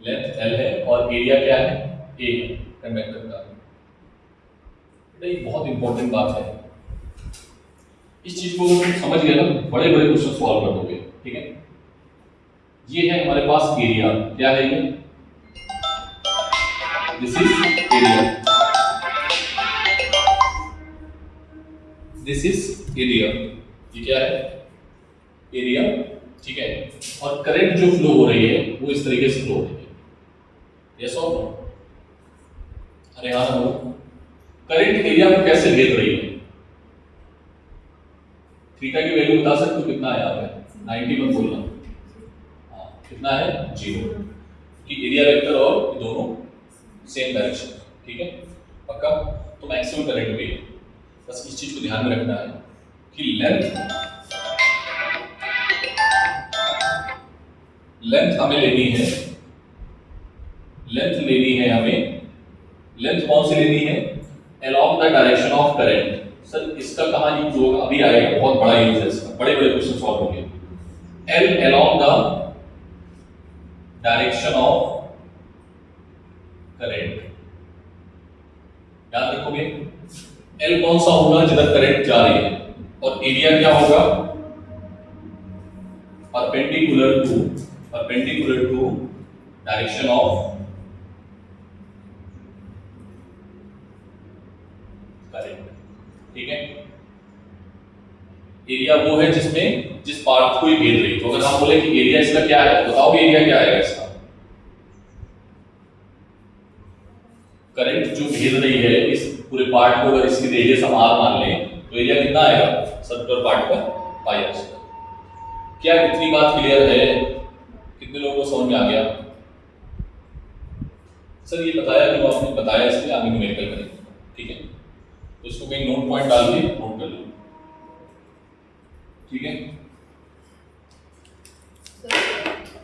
लेंथ l है और एरिया क्या है? a है कंडक्टर का। बेटा ये बहुत इंपॉर्टेंट बात है, इस चीज को समझ गए ना, बड़े बड़े क्वेश्चन सॉल्व कर दोगे, ठीक है। ये है हमारे पास एरिया, क्या है ये? This is area, this is area, ये क्या है? एरिया, ठीक है। और करंट जो फ्लो हो रही है वो इस तरीके से फ्लो हो रही है, यस और नो? अरे हाँ ना, करंट एरिया में कैसे भेज रही है? थीटा की वैल्यू बता सकते हो कितना है यहाँ पे? 90 मत बोलना, कितना है? 0, कि एरिया वेक्टर और दोनों सेम डायरेक्शन, ठीक है, पक्का। तो मैक्सिमम करंट भी है, बस इस चीज को ध्यान में रखना है कि लेंथ हमें लेनी है, लेंथ लेनी है हमें। लेंथ कौन सी लेनी है? Along the direction of current. Sir इसका कहाँ यूज होगा? अभी आएगा, बहुत बड़ा यूज है इसका, बड़े बड़े क्वेश्चन सॉल्व होंगे। L along the direction of current, याद रखोगे। एल कौन सा होगा? जिधर करंट जा रही है, और एरिया क्या होगा? Perpendicular to direction of current, ठीक है। एरिया वो है जिसमें जिस पार्ट को ये घेर रही है। तो अगर हम बोले कि एरिया इसका क्या है, बताओ एरिया क्या आएगा इसका। करंट जो घेर रही है इस पूरे पार्ट को, अगर इसकी रेडियस हम r मान लें तो एरिया कितना आएगा सर्कुलर पार्ट का पाई r स्क्वायर। क्या इतनी बात क्लियर है? कितने लोगों को समझ में आ गया? सर ये बताया कि वो आपने बताया, इसलिए आगे न्यूमेरिकल करेंगे, ठीक है। तो इसको कहीं नोट पॉइंट डाल के नोट कर लो, ठीक है।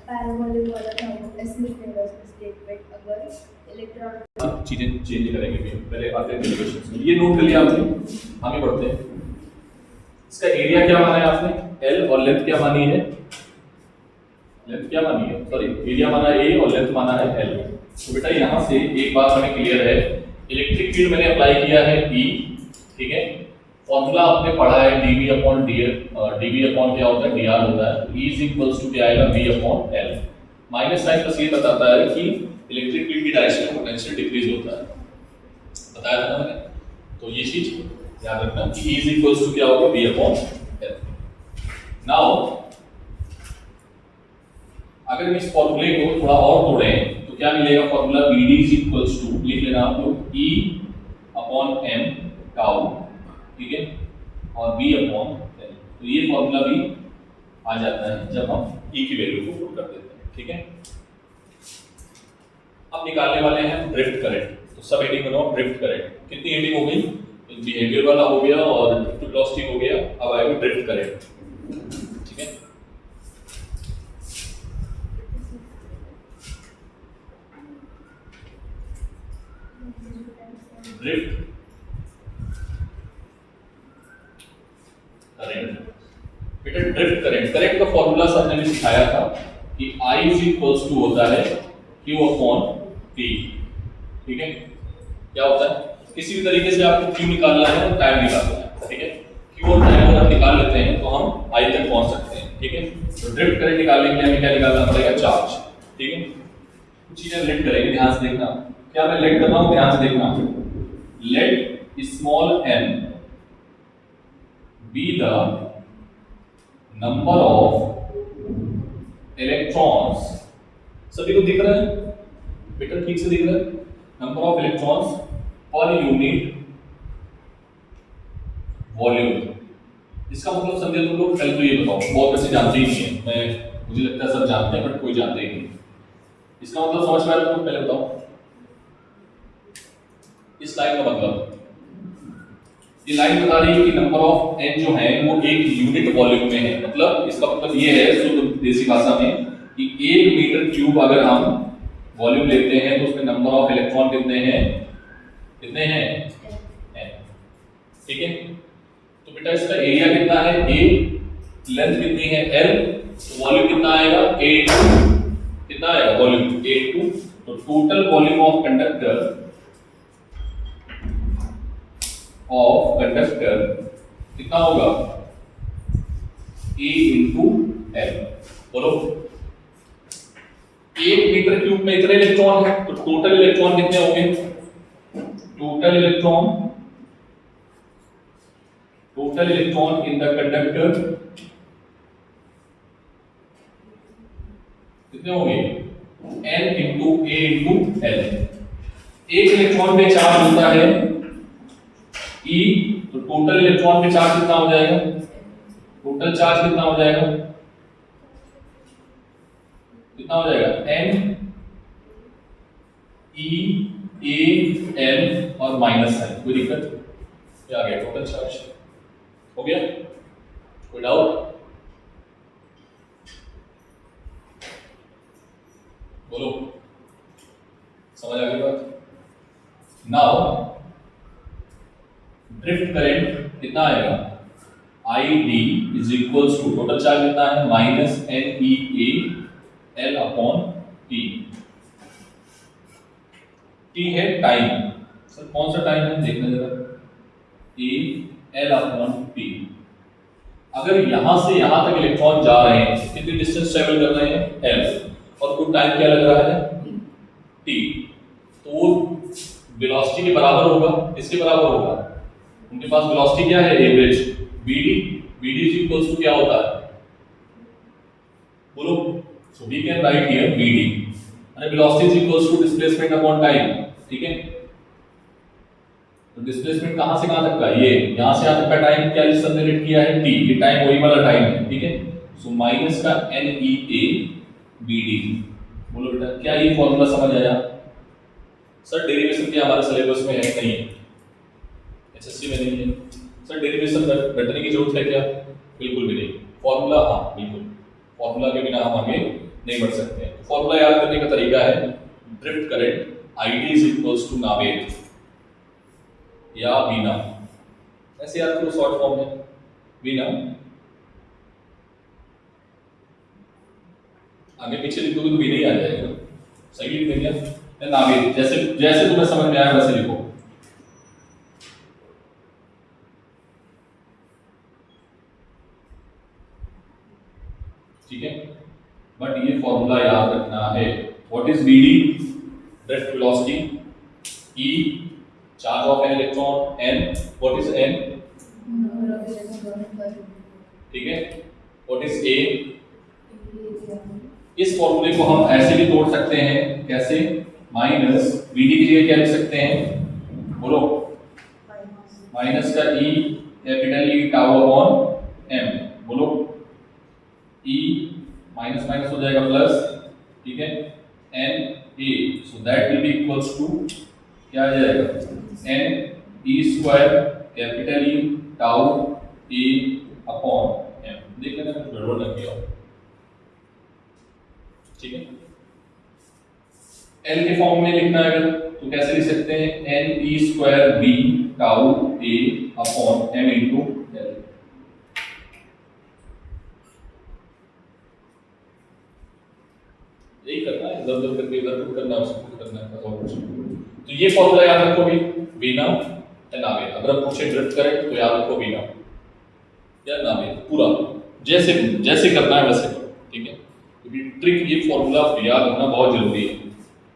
पैराबोलिक वाला था वो ऐसे लिखेगा उसका स्टेटमेंट, अगर इलेक्ट्रॉन चीजें चेंज करेंगे भी, पहले आते हैं डेरिवेशंस में। ये नोट कर लिया आपने, आगे बढ़ते हैं। इसका एरिया क्या माना है आपने? L, और लेंथ क्या मानी है? लेंथ क्या मानी है, सॉरी एरिया माना है A और लेंथ माना है L। तो बेटा यहाँ से एक बात हमें क्लियर है, इलेक्ट्रिक फील्ड मैंने अप्लाई किया है E, ठीक है। फॉर्मूला आपने पढ़ा है dV upon dr, dV upon क्या होता है dr होता है। E इज इक्वल्स टू क्या आएगा V upon L। Minus sign plus ये बताता है कि इलेक्ट्रिक फील्ड की डायरेक्शन में पोटेंशियल डिक्रीज होता है, बताया था मैंने। तो ये चीज याद रखना कि E इज इक्वल्स टू क्या होगा V अपॉन L। नाउ अगर हम इस फॉर्मूले को थोड़ा और तोड़ें तो क्या मिलेगा formula? BD is equals to, लिख लेना आप लोग, E अपॉन m टाउ, ठीक है, और V अपॉन L। तो ये फॉर्मूला भी आ जाता है जब हम E की वैल्यू को पुट कर देते हैं, ठीक है। अब निकालने वाले हैं ड्रिफ्ट करंट। तो सब हेडिंग बनाओ ड्रिफ्ट करंट। कितनी हेडिंग हो गई? बिहेवियर वाला हो गया और वेलोसिटी हो गया, अब आएगा ड्रिफ्ट करंट, ठीक है। ड्रिफ्ट करंट, बेटा ड्रिफ्ट करंट, करंट का फॉर्मूला सर ने भी सिखाया था कि I इज इक्वल्स टू होता है Q अपॉन T, ठीक है। क्या होता है? किसी भी तरीके से आपको Q निकालना है और टाइम निकालना है, ठीक है। Q और टाइम अगर हम निकाल लेते हैं तो हम I तक पहुंच सकते हैं, ठीक है। तो ड्रिफ्ट करंट निकालने के लिए हमें क्या निकालना पड़ेगा? चार्ज, ठीक है। कुछ चीजें लेट करेंगे, ध्यान से देखना। क्या मैं लेट कर रहा हूं? ध्यान से देखना। Let small n be the number of electrons, सभी को दिख रहा है बेटा? ठीक से दिख रहा है? Number of electrons per unit volume. इसका मतलब समझे तुम लोग? पहले तो ये बताओ, बहुत ऐसे जानते ही नहीं है, मैं मुझे लगता है सब जानते हैं बट कोई जानते ही नहीं। इसका मतलब समझ में आया तुमको? पहले बताओ इस लाइन का मतलब। ये लाइन बता रही है कि नंबर ऑफ n जो है वो एक यूनिट वॉल्यूम में है। मतलब इसका मतलब ये है शुद्ध देसी भाषा में कि 1 मीटर क्यूब अगर हम वॉल्यूम लेते हैं तो उसमें नंबर ऑफ इलेक्ट्रॉन कितने हैं? कितने हैं? n, ठीक है। तो बेटा इसका एरिया कितना है? A, लेंथ कितनी है? L, तो वॉल्यूम कितना आएगा? A2, कितना आएगा वॉल्यूम? A2। तो टोटल वॉल्यूम ऑफ कंडक्टर कितना होगा? A into L। बोलो 1 मीटर क्यूब में इतने इलेक्ट्रॉन है तो टोटल इलेक्ट्रॉन कितने होंगे? Total electron in the conductor कितने होंगे? N into A into L। एक इलेक्ट्रॉन पे चार्ज होता है E, तो टोटल इलेक्ट्रॉन पे चार्ज कितना हो जाएगा? टोटल चार्ज कितना हो जाएगा? कितना हो जाएगा? N E A L और माइनस है, कोई दिक्कत? क्या आ गया? टोटल चार्ज हो गया। कोई डाउट? बोलो, समझ आ गई बात? नाउ ड्रिफ्ट करंट कितना आएगा? ID is equals to total charge कितना है? Minus NEA L upon T। T है टाइम। सर कौन सा टाइम है? देखना जरा। E L upon T। अगर यहां से यहां तक इलेक्ट्रॉन जा रहे हैं, कितनी डिस्टेंस ट्रेवल कर रहे हैं? L, और कुल टाइम क्या लग रहा है? T। तो वो वेलोसिटी के बराबर होगा। किसके बराबर होगा? उनके पास वेलोसिटी क्या है? Average. BD is equals to क्या होता है? बोलो। So we can write here BD and velocity is equals to displacement upon time, ठीक है। तो डिस्प्लेसमेंट कहां से कहां तक का, ये यहां से यहां तक का टाइम क्या जनरेट किया है, t, ये टाइम वही वाला टाइम है, ठीक है। सो माइनस का NEA BD। बोलो बेटा क्या ये फॉर्मूला समझ आया? सर डेरिवेशन क्या हमारे सिलेबस में है नहीं, एसएससी में नहीं है। सर डेरिवेशन रटने की जरूरत है क्या? बिल्कुल भी नहीं। फॉर्मूला, हाँ बिल्कुल, फॉर्मूला के बिना हम आगे नहीं बढ़ सकते हैं। फॉर्मूला याद करने का तरीका है drift current ID is equals to Naved या वीना, ऐसे याद करो शॉर्ट फॉर्म में वीना। आगे पीछे लिख दोगे तो वीना ही आ जाएगा, सही लिख देंगे या नावेद, जैसे जैसे तुम्हें समझ में आया वैसे लिखो, ठीक है। बट ये फॉर्मूला याद रखना है। What is BD? Drift velocity, E charge of an electron, N what is N, number of electron per ठीक है। What is A? इस फॉर्मूले को हम ऐसे भी तोड़ सकते हैं, कैसे? माइनस BD की जगह क्या लिख सकते हैं, बोलो। माइनस का E capital E tau upon M, बोलो। E माइनस माइनस हो जाएगा प्लस, ठीक है। N A, so that will be equals to क्या आ जाएगा, N E square capital E tau A upon M। देख लेना कुछ गड़बड़ लग गया, ठीक है। L के फॉर्म में लिखना है अगर तो कैसे लिख सकते हैं, N E square B tau A upon M into L। यही करना है, इधर उधर करके इधर पुट करना है, उसको पुट करना है, और कुछ नहीं। तो ये फॉर्मूला याद रखो भी, वीना या नावेद। अगर आप पूछे ड्रिफ्ट करें तो याद रखो वीना या नावेद, पूरा जैसे जैसे करना है वैसे करो, ठीक है। क्योंकि ट्रिक ये फॉर्मूला याद होना बहुत जरूरी है,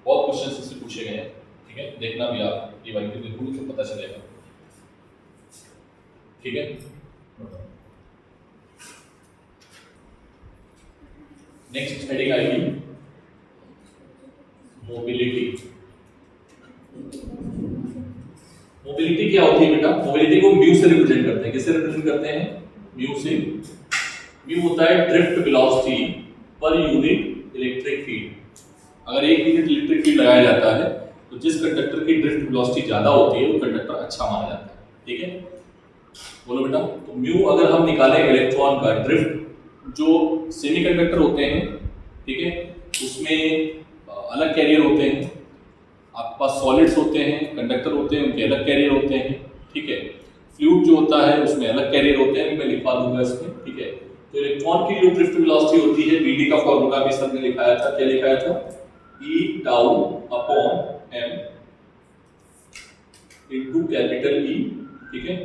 बहुत क्वेश्चन इससे पूछे गए हैं, ठीक है। देखना भी आप ये वाली देखोगे तो पता चलेगा, ठीक है। नेक्स्ट हेडिंग आएगी मोबिलिटी। मोबिलिटी क्या होती है बेटा? मोबिलिटी को म्यू से रिप्रेजेंट करते हैं, किससे रिप्रेजेंट करते हैं, म्यू से। म्यू होता है drift velocity per unit electric field. अगर एक यूनिट इलेक्ट्रिक फील्ड लगाया जाता है तो जिस कंडक्टर की ड्रिफ्ट वेलोसिटी ज्यादा होती है वो कंडक्टर अच्छा माना जाता है, ठीक है। बोलो बेटा। तो म्यू अगर हम निकालें इलेक्ट्रॉन का ड्रिफ्ट, जो सेमीकंडक्टर होते हैं, ठीक है, उसमें अलग कैरियर होते हैं, आपके पास सॉलिड्स होते हैं, कंडक्टर होते हैं, उनके अलग कैरियर होते हैं, ठीक है। फ्लूइड जो होता है उसमें अलग कैरियर होते हैं, मैं लिखवा दूंगा इसमें, ठीक है। तो इलेक्ट्रॉन की जो ड्रिफ्ट वेलोसिटी होती है, BD का फॉर्मूला भी सर ने लिखाया था, क्या लिखाया था, E tau upon M into capital E, ठीक है।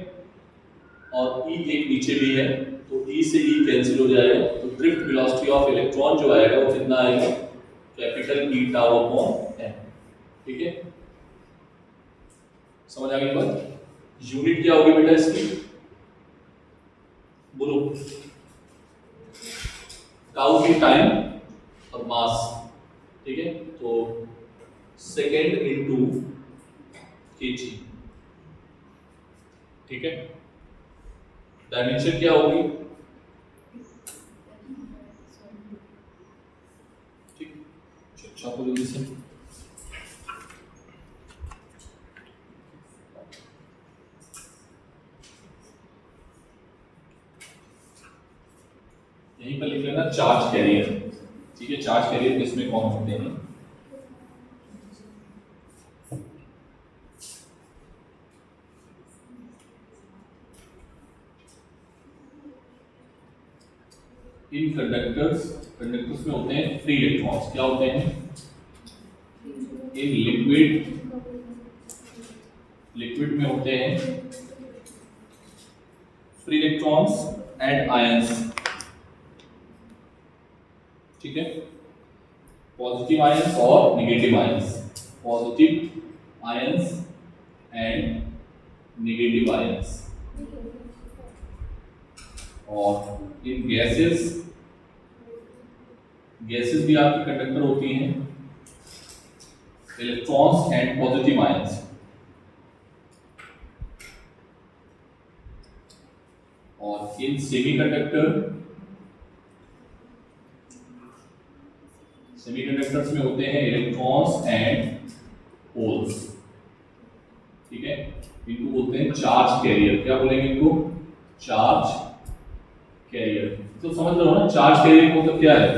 और E एक नीचे भी है तो E से E कैंसिल हो जाएगा, तो ड्रिफ्ट वेलोसिटी ऑफ इलेक्ट्रॉन जो आएगा वो कितना आएगा, capital E tau upon M, ठीक है। समझ आ गई बात? यूनिट क्या होगी बेटा इसकी, बोलो। टाउ की टाइम और मास, ठीक है। तो सेकेंड इनटू kg, ठीक है। डायमेंशन क्या होगी, ठीक। अच्छा को जल्दी से यहीं पर लिख लेना चार्ज कैरियर, ठीक है। चार्ज कैरियर किसमें कौन होते हैं, इन कंडक्टर्स में होते हैं फ्री इलेक्ट्रॉन्स, क्या होते हैं, इन लिक्विड में होते हैं फ्री इलेक्ट्रॉन्स एंड आयंस, ठीक है। पॉजिटिव आयंस और negative ions, positive ions and negative ions. और इन गैसेस गैसेस भी आपकी कंडक्टर होती हैं, इलेक्ट्रॉन्स एंड पॉजिटिव आयंस। और इन सेमीकंडक्टर्स में होते हैं इलेक्ट्रॉन्स एंड होल्स, ठीक है। इनको बोलते हैं चार्ज कैरियर। क्या बोलेंगे इनको? Charge carrier. तो समझ रहे हो ना, चार्ज कैरियर का मतलब क्या है?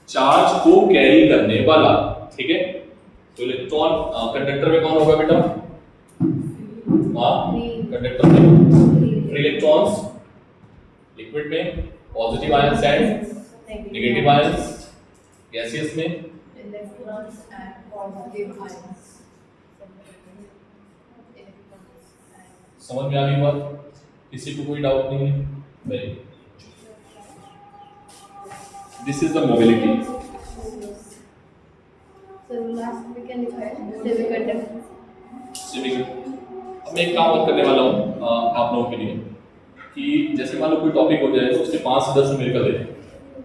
चार्ज को कैरी करने वाला, ठीक है। तो इलेक्ट्रॉन कंडक्टर में कौन होगा बेटा? कंडक्टर में फ्री इलेक्ट्रॉन्स, लिक्विड में positive ions and negative ions, gaseous में इलेक्ट्रॉन्स एंड पॉजिटिव आयंस। समझ में आ गई बात? किसी को कोई डाउट नहीं है? Very good. This is the mobility. So last we can define semiconductor. अब मैं एक काम और करने वाला हूँ आप लोगों के लिए कि जैसे मान लो कोई टॉपिक हो जाए तो उसके 5 से 10 न्यूमेरिकल दे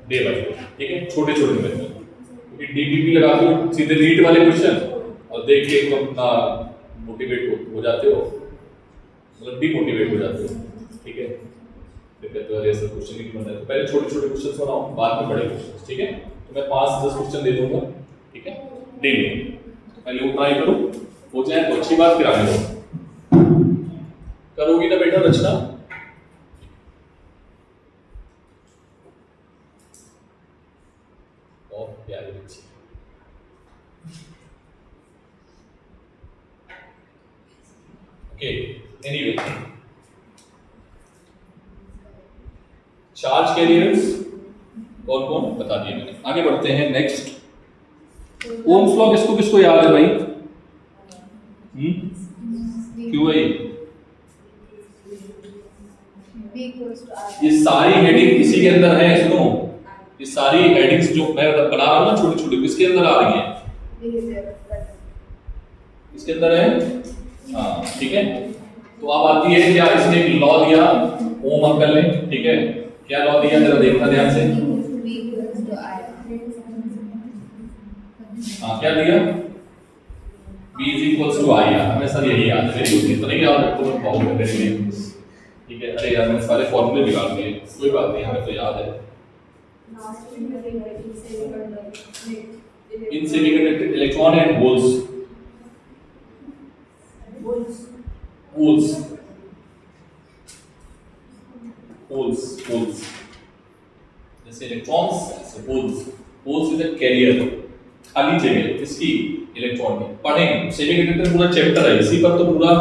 डे बाई, ठीक है, छोटे छोटे न्यूमेरिकल, क्योंकि डीपीपी लगा के सीधे नीट वाले क्वेश्चन और देख के तुम अपना मोटिवेट हो जाते हो, मतलब डीमोटिवेट हो जाते हो, ठीक है। फिर कहते हो ऐसा क्वेश्चन ही क्यों बना है। तो पहले छोटे छोटे क्वेश्चन बनाओ, बाद में बड़े क्वेश्चन, ठीक है। तो मैं 5 से 10 क्वेश्चन दे दूंगा, ठीक है, डेली। तो पहले वो ट्राई करो, हो जाए तो अच्छी बात, फिर आगे बढ़ो। करोगी ना बेटा रचना? और प्यारी बच्ची। ओके, एनीवे, चार्ज कैरियर्स कौन कौन बता दिए मैंने। आगे बढ़ते हैं नेक्स्ट। ओम्स लॉ किसको किसको याद है भाई? क्यों भाई? ये सारी हेडिंग इसी के अंदर है, सुनो, ये सारी हेडिंग्स जो मैं बना रहा हूँ ना छोटी छोटी, किसके अंदर आ रही है? इसके अंदर है, हाँ, ठीक है। तो अब आती है क्या, इसने एक लॉ दिया, ओम अंकल ने, ठीक है। क्या लॉ दिया जरा देखना ध्यान से। हाँ, क्या दिया? V is equals to I। हमेशा यही याद है, तो नहीं याद रखो तो प्रॉब्लम है मेरे लिए, ठीक है। अरे यार मैंने सारे फॉर्मूले बिगाड़ दिए, कोई बात नहीं, हमें तो याद है। In semiconductor electron and holes, holes जैसे इलेक्ट्रॉन्स, ऐसे होल्स इज अ कैरियर, खाली जगह किसकी? इलेक्ट्रॉन की। पढ़ेंगे सेमीकंडक्टर पूरा चैप्टर है, इसी पर तो पूरा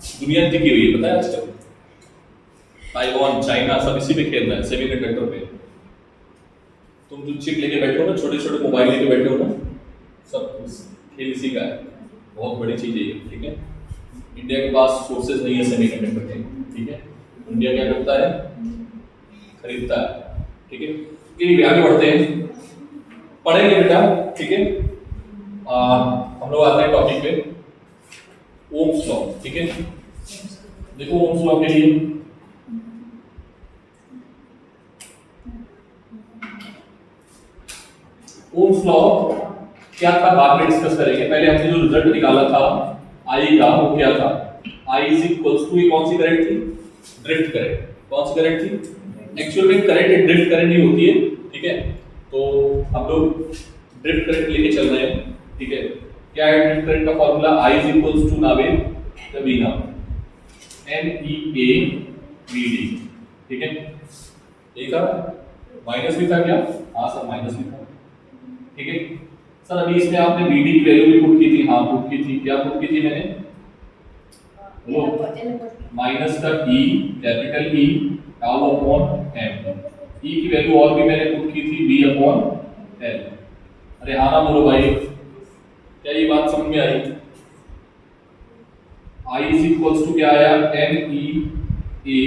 दुनिया टिकी हुई है, पता है आजकल। ताइवान, चाइना सब इसी पे खेल रहा है, सेमीकंडक्टर पे। तुम जो चिप लेके बैठे हो ना, छोटे छोटे मोबाइल लेके बैठे हो ना, सब खेल इसी का है। बहुत बड़ी चीज है ये, ठीक है। इंडिया के पास सोर्सेज नहीं है सेमीकंडक्टर के, ठीक है। इंडिया क्या करता है? खरीदता है, ठीक है। फिर आगे बढ़ते हैं, पढ़ेंगे बेटा, ठीक है। हम लोग आते हैं टॉपिक पे, ओम्स लॉ, ठीक है। देखो ओम्स लॉ के लिए ओम्स लॉ क्या था बाद में डिस्कस करेंगे। पहले हमने जो रिजल्ट निकाला था आई का, वो क्या था? आई इज इक्वल्स टू, कौन सी करंट थी? Drift current. कौन सी करंट थी? एक्चुअल में करंट ड्रिफ्ट करंट ही होती है, ठीक है। तो हम लोग ड्रिफ्ट करंट लेके चल रहे हैं, ठीक है। क्या है ड्रिफ्ट करंट का formula? I is equals to नावे वी नाम NEAVD, ठीक है। यही था, माइनस भी था क्या? हाँ सर, माइनस भी था, ठीक है। सर अभी इसमें आपने VD की वैल्यू भी पुट की थी, हाँ पुट की थी। क्या पुट की थी मैंने? वो माइनस का E, capital E, tau upon M। E की वैल्यू और भी मैंने पुट की थी V अपॉन L। अरे हाँ ना बोलो भाई, क्या ये बात समझ में आई? I इज इक्वल्स टू क्या आया? NEA।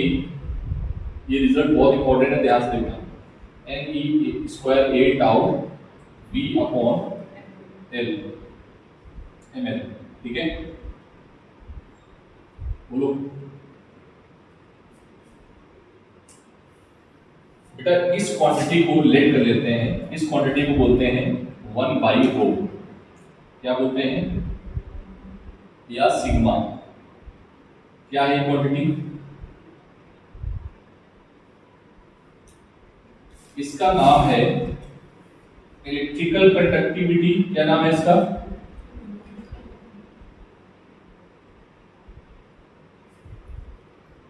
ये रिजल्ट बहुत इंपॉर्टेंट है, ध्यान से देखना। NE square A tau V upon L ML, ठीक है। बोलो बेटा इस क्वांटिटी को लेट कर लेते हैं, इस क्वांटिटी को बोलते हैं 1/ρ, क्या बोलते हैं, या सिग्मा। क्या है क्वांटिटी, इसका नाम है इलेक्ट्रिकल कंडक्टिविटी। क्या नाम है इसका,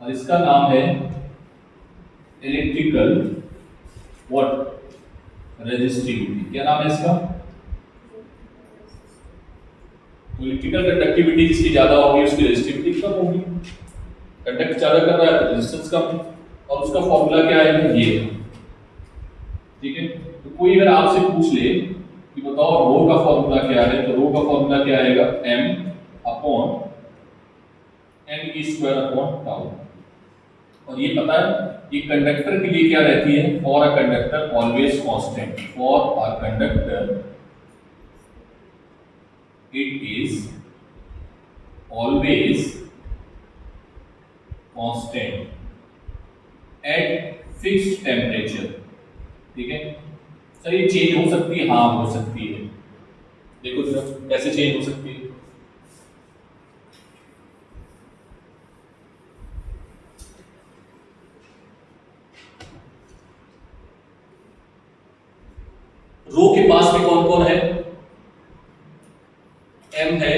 और इसका नाम है इलेक्ट्रिकल व्हाट, रेजिस्टिविटी। क्या नाम है इसका, तो इलेक्ट्रिकल कंडक्टिविटी जिसकी ज्यादा होगी उसकी रेजिस्टिविटी कम होगी, कंडक्ट ज्यादा कर रहा है तो रेजिस्टेंस कम, और उसका फॉर्मूला क्या है, ये। ठीक है, तो कोई अगर आपसे पूछ ले कि बताओ रो का फॉर्मूला क्या है, तो रो का फॉर्मूला क्या आएगा, m/n e² अपॉन टाउ। और ये पता है ये कंडक्टर के लिए क्या रहती है, for a conductor always constant, for a conductor it is always constant eight fixed temperature. ठीक है सर, ये चेंज हो सकती है, हाँ हो सकती है। देखो जरा कैसे चेंज हो सकती है, रो के पास में कौन कौन है, m है,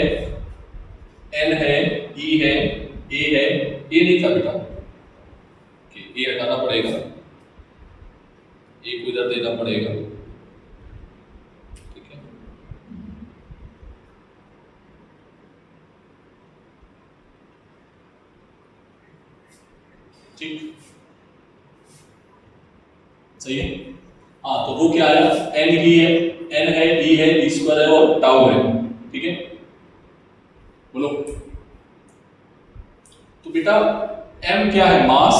n है, e है, a है, a नहीं था बेटा, a हटाना पड़ेगा, a को इधर देना पड़ेगा। ठीक है, ठीक सही है। हाँ तो रो क्या आया, n ही है, n है, e है, e² है और टाउ है। ठीक है बोलो, तो बेटा m क्या है, मास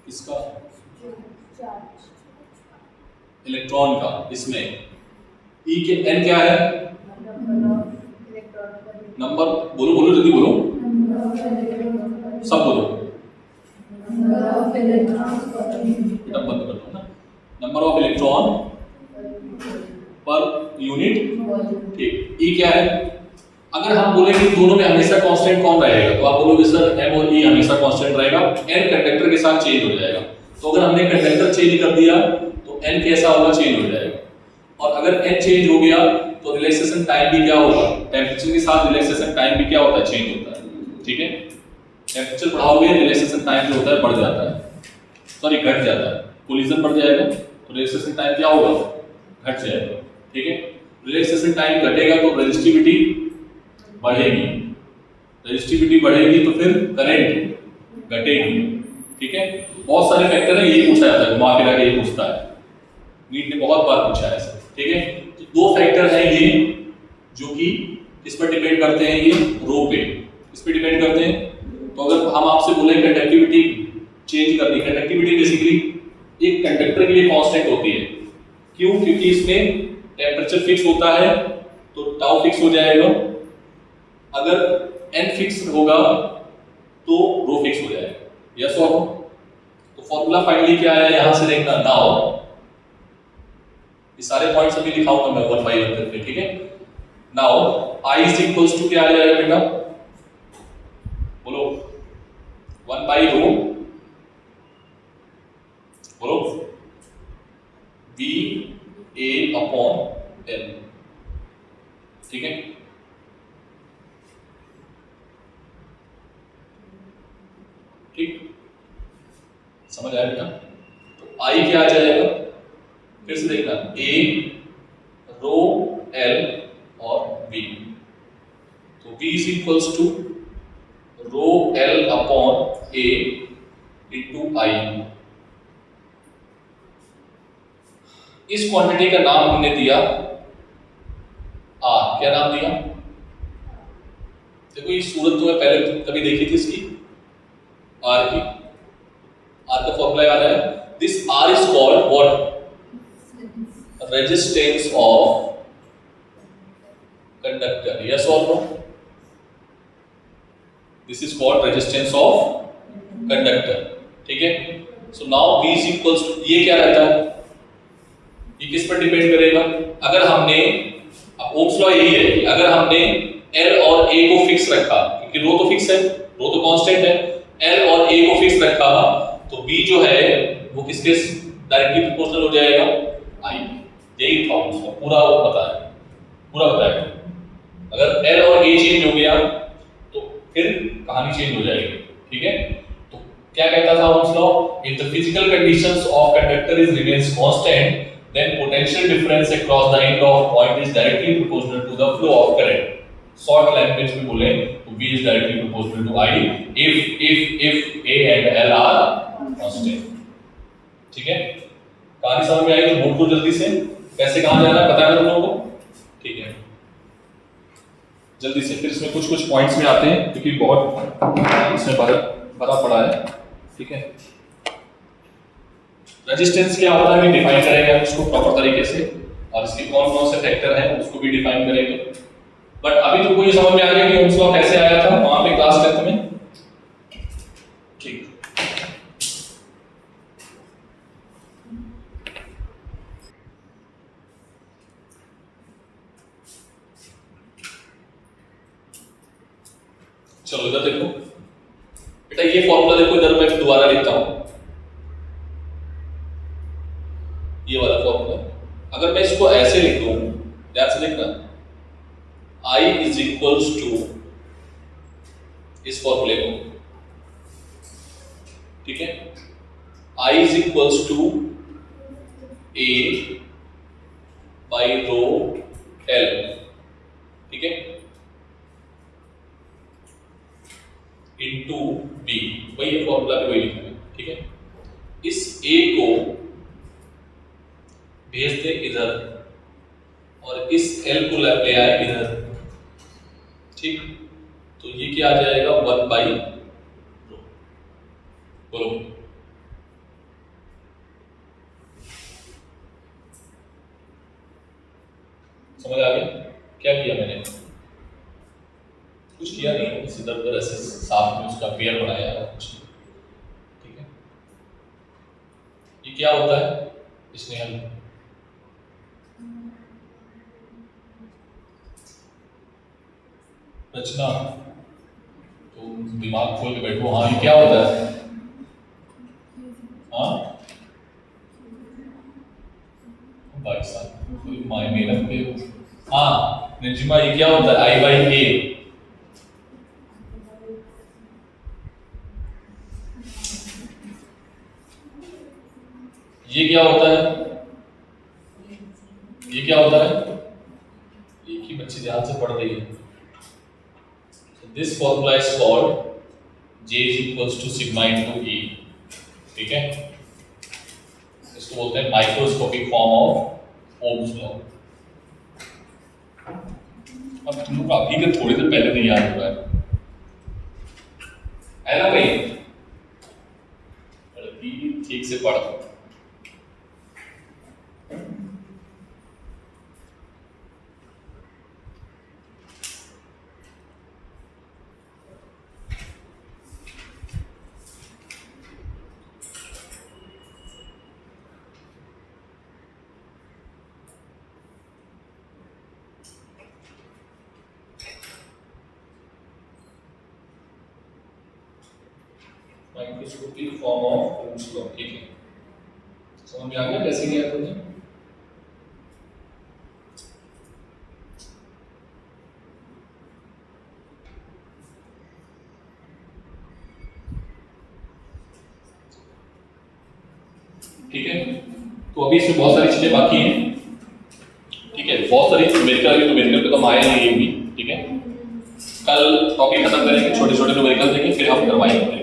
इसका, इलेक्ट्रॉन का, इसमें e के n क्या है, नंबर, बोलो बोलो जल्दी बोलो, सब बोलो, बेटा बंद कर दो ना, number of electron per unit. ठीक, e क्या है, अगर हम बोलेंगे दोनों में हमेशा कांस्टेंट कौन रहेगा, तो आप बोलोगे सर m और e हमेशा कांस्टेंट रहेगा, n कंडक्टर के साथ चेंज हो जाएगा। तो अगर हमने कंडक्टर चेंज कर दिया तो n कैसा होगा, चेंज हो जाएगा। और अगर n चेंज हो गया तो रिलैक्सेशन टाइम भी क्या होगा, टेम्परेचर के साथ रिलैक्सेशन टाइम भी क्या होता है, चेंज होता है। ठीक है, टेम्परेचर बढ़ाओगे रिलैक्सेशन टाइम जो होता है बढ़ जाता है, सॉरी घट जाता है, कोलिजन बढ़ जाएगा तो रिलैक्सेशन टाइम क्या होगा, घट जाएगा। ठीक है, रिलैक्सेशन टाइम घटेगा तो रेजिस्टिविटी बढ़ेगी, रेजिस्टिविटी बढ़ेगी तो फिर करंट घटेगी। ठीक है, बहुत सारे फैक्टर है, यही पूछा जाता है, घुमा फिरा के ये पूछता है, नीट ने बहुत बार पूछा है ऐसा। ठीक है, तो दो फैक्टर हैं ये जो कि इस पर डिपेंड करते हैं, ये रो पे इस पे डिपेंड करते हैं। तो अगर हम आपसे बोले कंडक्टिविटी चेंज करनी, कंडक्टिविटी बेसिकली एक कंडक्टर के लिए कांस्टेंट होती है, क्यों, क्योंकि इसमें टेम्परेचर फिक्स होता है तो टाउ फिक्स हो जाएगा, अगर n फिक्स होगा तो रो फिक्स हो जाएगा। यस और नो, तो फॉर्मूला फाइनली क्या है यहां से देखना। नाउ ये सारे पॉइंट्स अभी लिखाऊंगा मैं 1 बाय 1 करके। ठीक है, now I is equals to क्या आ जाएगा बेटा, बोलो 1 बाय रो, बोलो V A अपॉन L। ठीक है, ठीक समझ आया बेटा। तो I क्या आ जाएगा, फिर से देखना, A रो L और V, तो V इज इक्वल्स टू rho L upon A into I। इस क्वांटिटी का नाम हमने दिया R। क्या नाम दिया, देखो ये सूरत तुम्हें पहले कभी देखी थी इसकी, R की, R का फॉर्मूला याद है, this R is called what, resistance of conductor. Yes और no, this is called resistance of conductor. ठीक है, so now v is equals to, ये क्या रहता है, ये किस पर डिपेंड करेगा, अगर हमने, ओम्स लॉ यही है कि अगर हमने L और A को फिक्स रखा, क्योंकि रो तो फिक्स है, रो तो कांस्टेंट है, L और A को फिक्स रखा तो V जो है वो किसके डायरेक्टली प्रोपोर्शनल हो जाएगा, I। यही था ओम्स लॉ, पूरा बताया। अगर L और A चेंज हो गया तो फिर कहानी चेंज हो जाएगी, ठीक है। तो क्या कहता था Ohm's law, if the physical conditions of conductor is remains constant then potential difference across the end of point is directly proportional to the flow of current. Short language में बोले तो V is directly proportional to I if A and L are constant। ठीक है, कहानी समझ में आई तो note करो जल्दी से, कैसे कहाँ जाना है पता है तुम लोगों को, ठीक है। जल्दी से फिर इसमें कुछ पॉइंट्स में आते हैं क्योंकि बहुत इसमें भरा पड़ा है, ठीक है। रेजिस्टेंस क्या होता है डिफाइन करेंगे हम इसको प्रॉपर तरीके से, और इसके कौन से फैक्टर हैं उसको भी डिफाइन करेंगे। बट अभी तुमको ये समझ में आ गया कि ओम्स लॉ कैसे आया था वहां पे क्लास 10 में, ठीक। चलो इधर देखो बेटा, ये फॉर्मूला देखो इधर, मैं दोबारा लिखता हूं ये वाला फॉर्मूला। अगर मैं इसको ऐसे लिखूं, ध्यान से लिखना, I इज इक्वल्स टू इस फॉर्मूले को, ठीक है, I is equals to A by rho L, ठीक है, इनटू B, वही फॉर्मूला पे वही लिखना है, ठीक है। इस A को भेज दे इधर और इस L को ले आए इधर, ठीक। तो ये क्या आ जाएगा 1 बाई रो, बोलो समझ आ गया क्या किया मैंने, कुछ किया नहीं, बस इधर उधर ऐसे साफ में उसका पेयर बनाया कुछ, ठीक है। ये क्या होता है इसमें हम रचना, तो दिमाग खोल के बैठो, हाँ ये क्या होता है, हाँ भाई साहब कोई मायने रखते हो, हाँ निजिमा ये क्या होता है, I बाई A, ये क्या होता है, ये क्या होता है, एक ही बच्चे ध्यान से पढ़ रही है। This formula is called J is equals to sigma into E, ठीक है। इसको बोलते हैं microscopic form of Ohm's law. अब तुम लोग अभी के थोड़ी देर पहले नहीं याद हुआ है ना भाई, ठीक से पढ़। Microscopic form of Ohm's law, ठीक है। समझ में आ गया कैसे किया तुमने, ठीक है। तो अभी इसमें बहुत सारी चीजें बाकी हैं, ठीक है, बहुत सारी न्यूमेरिकल पे तो आए नहीं ये भी, ठीक है। कल टॉपिक खत्म करेंगे, छोटे छोटे न्यूमेरिकल देंगे फिर हम करवाएंगे।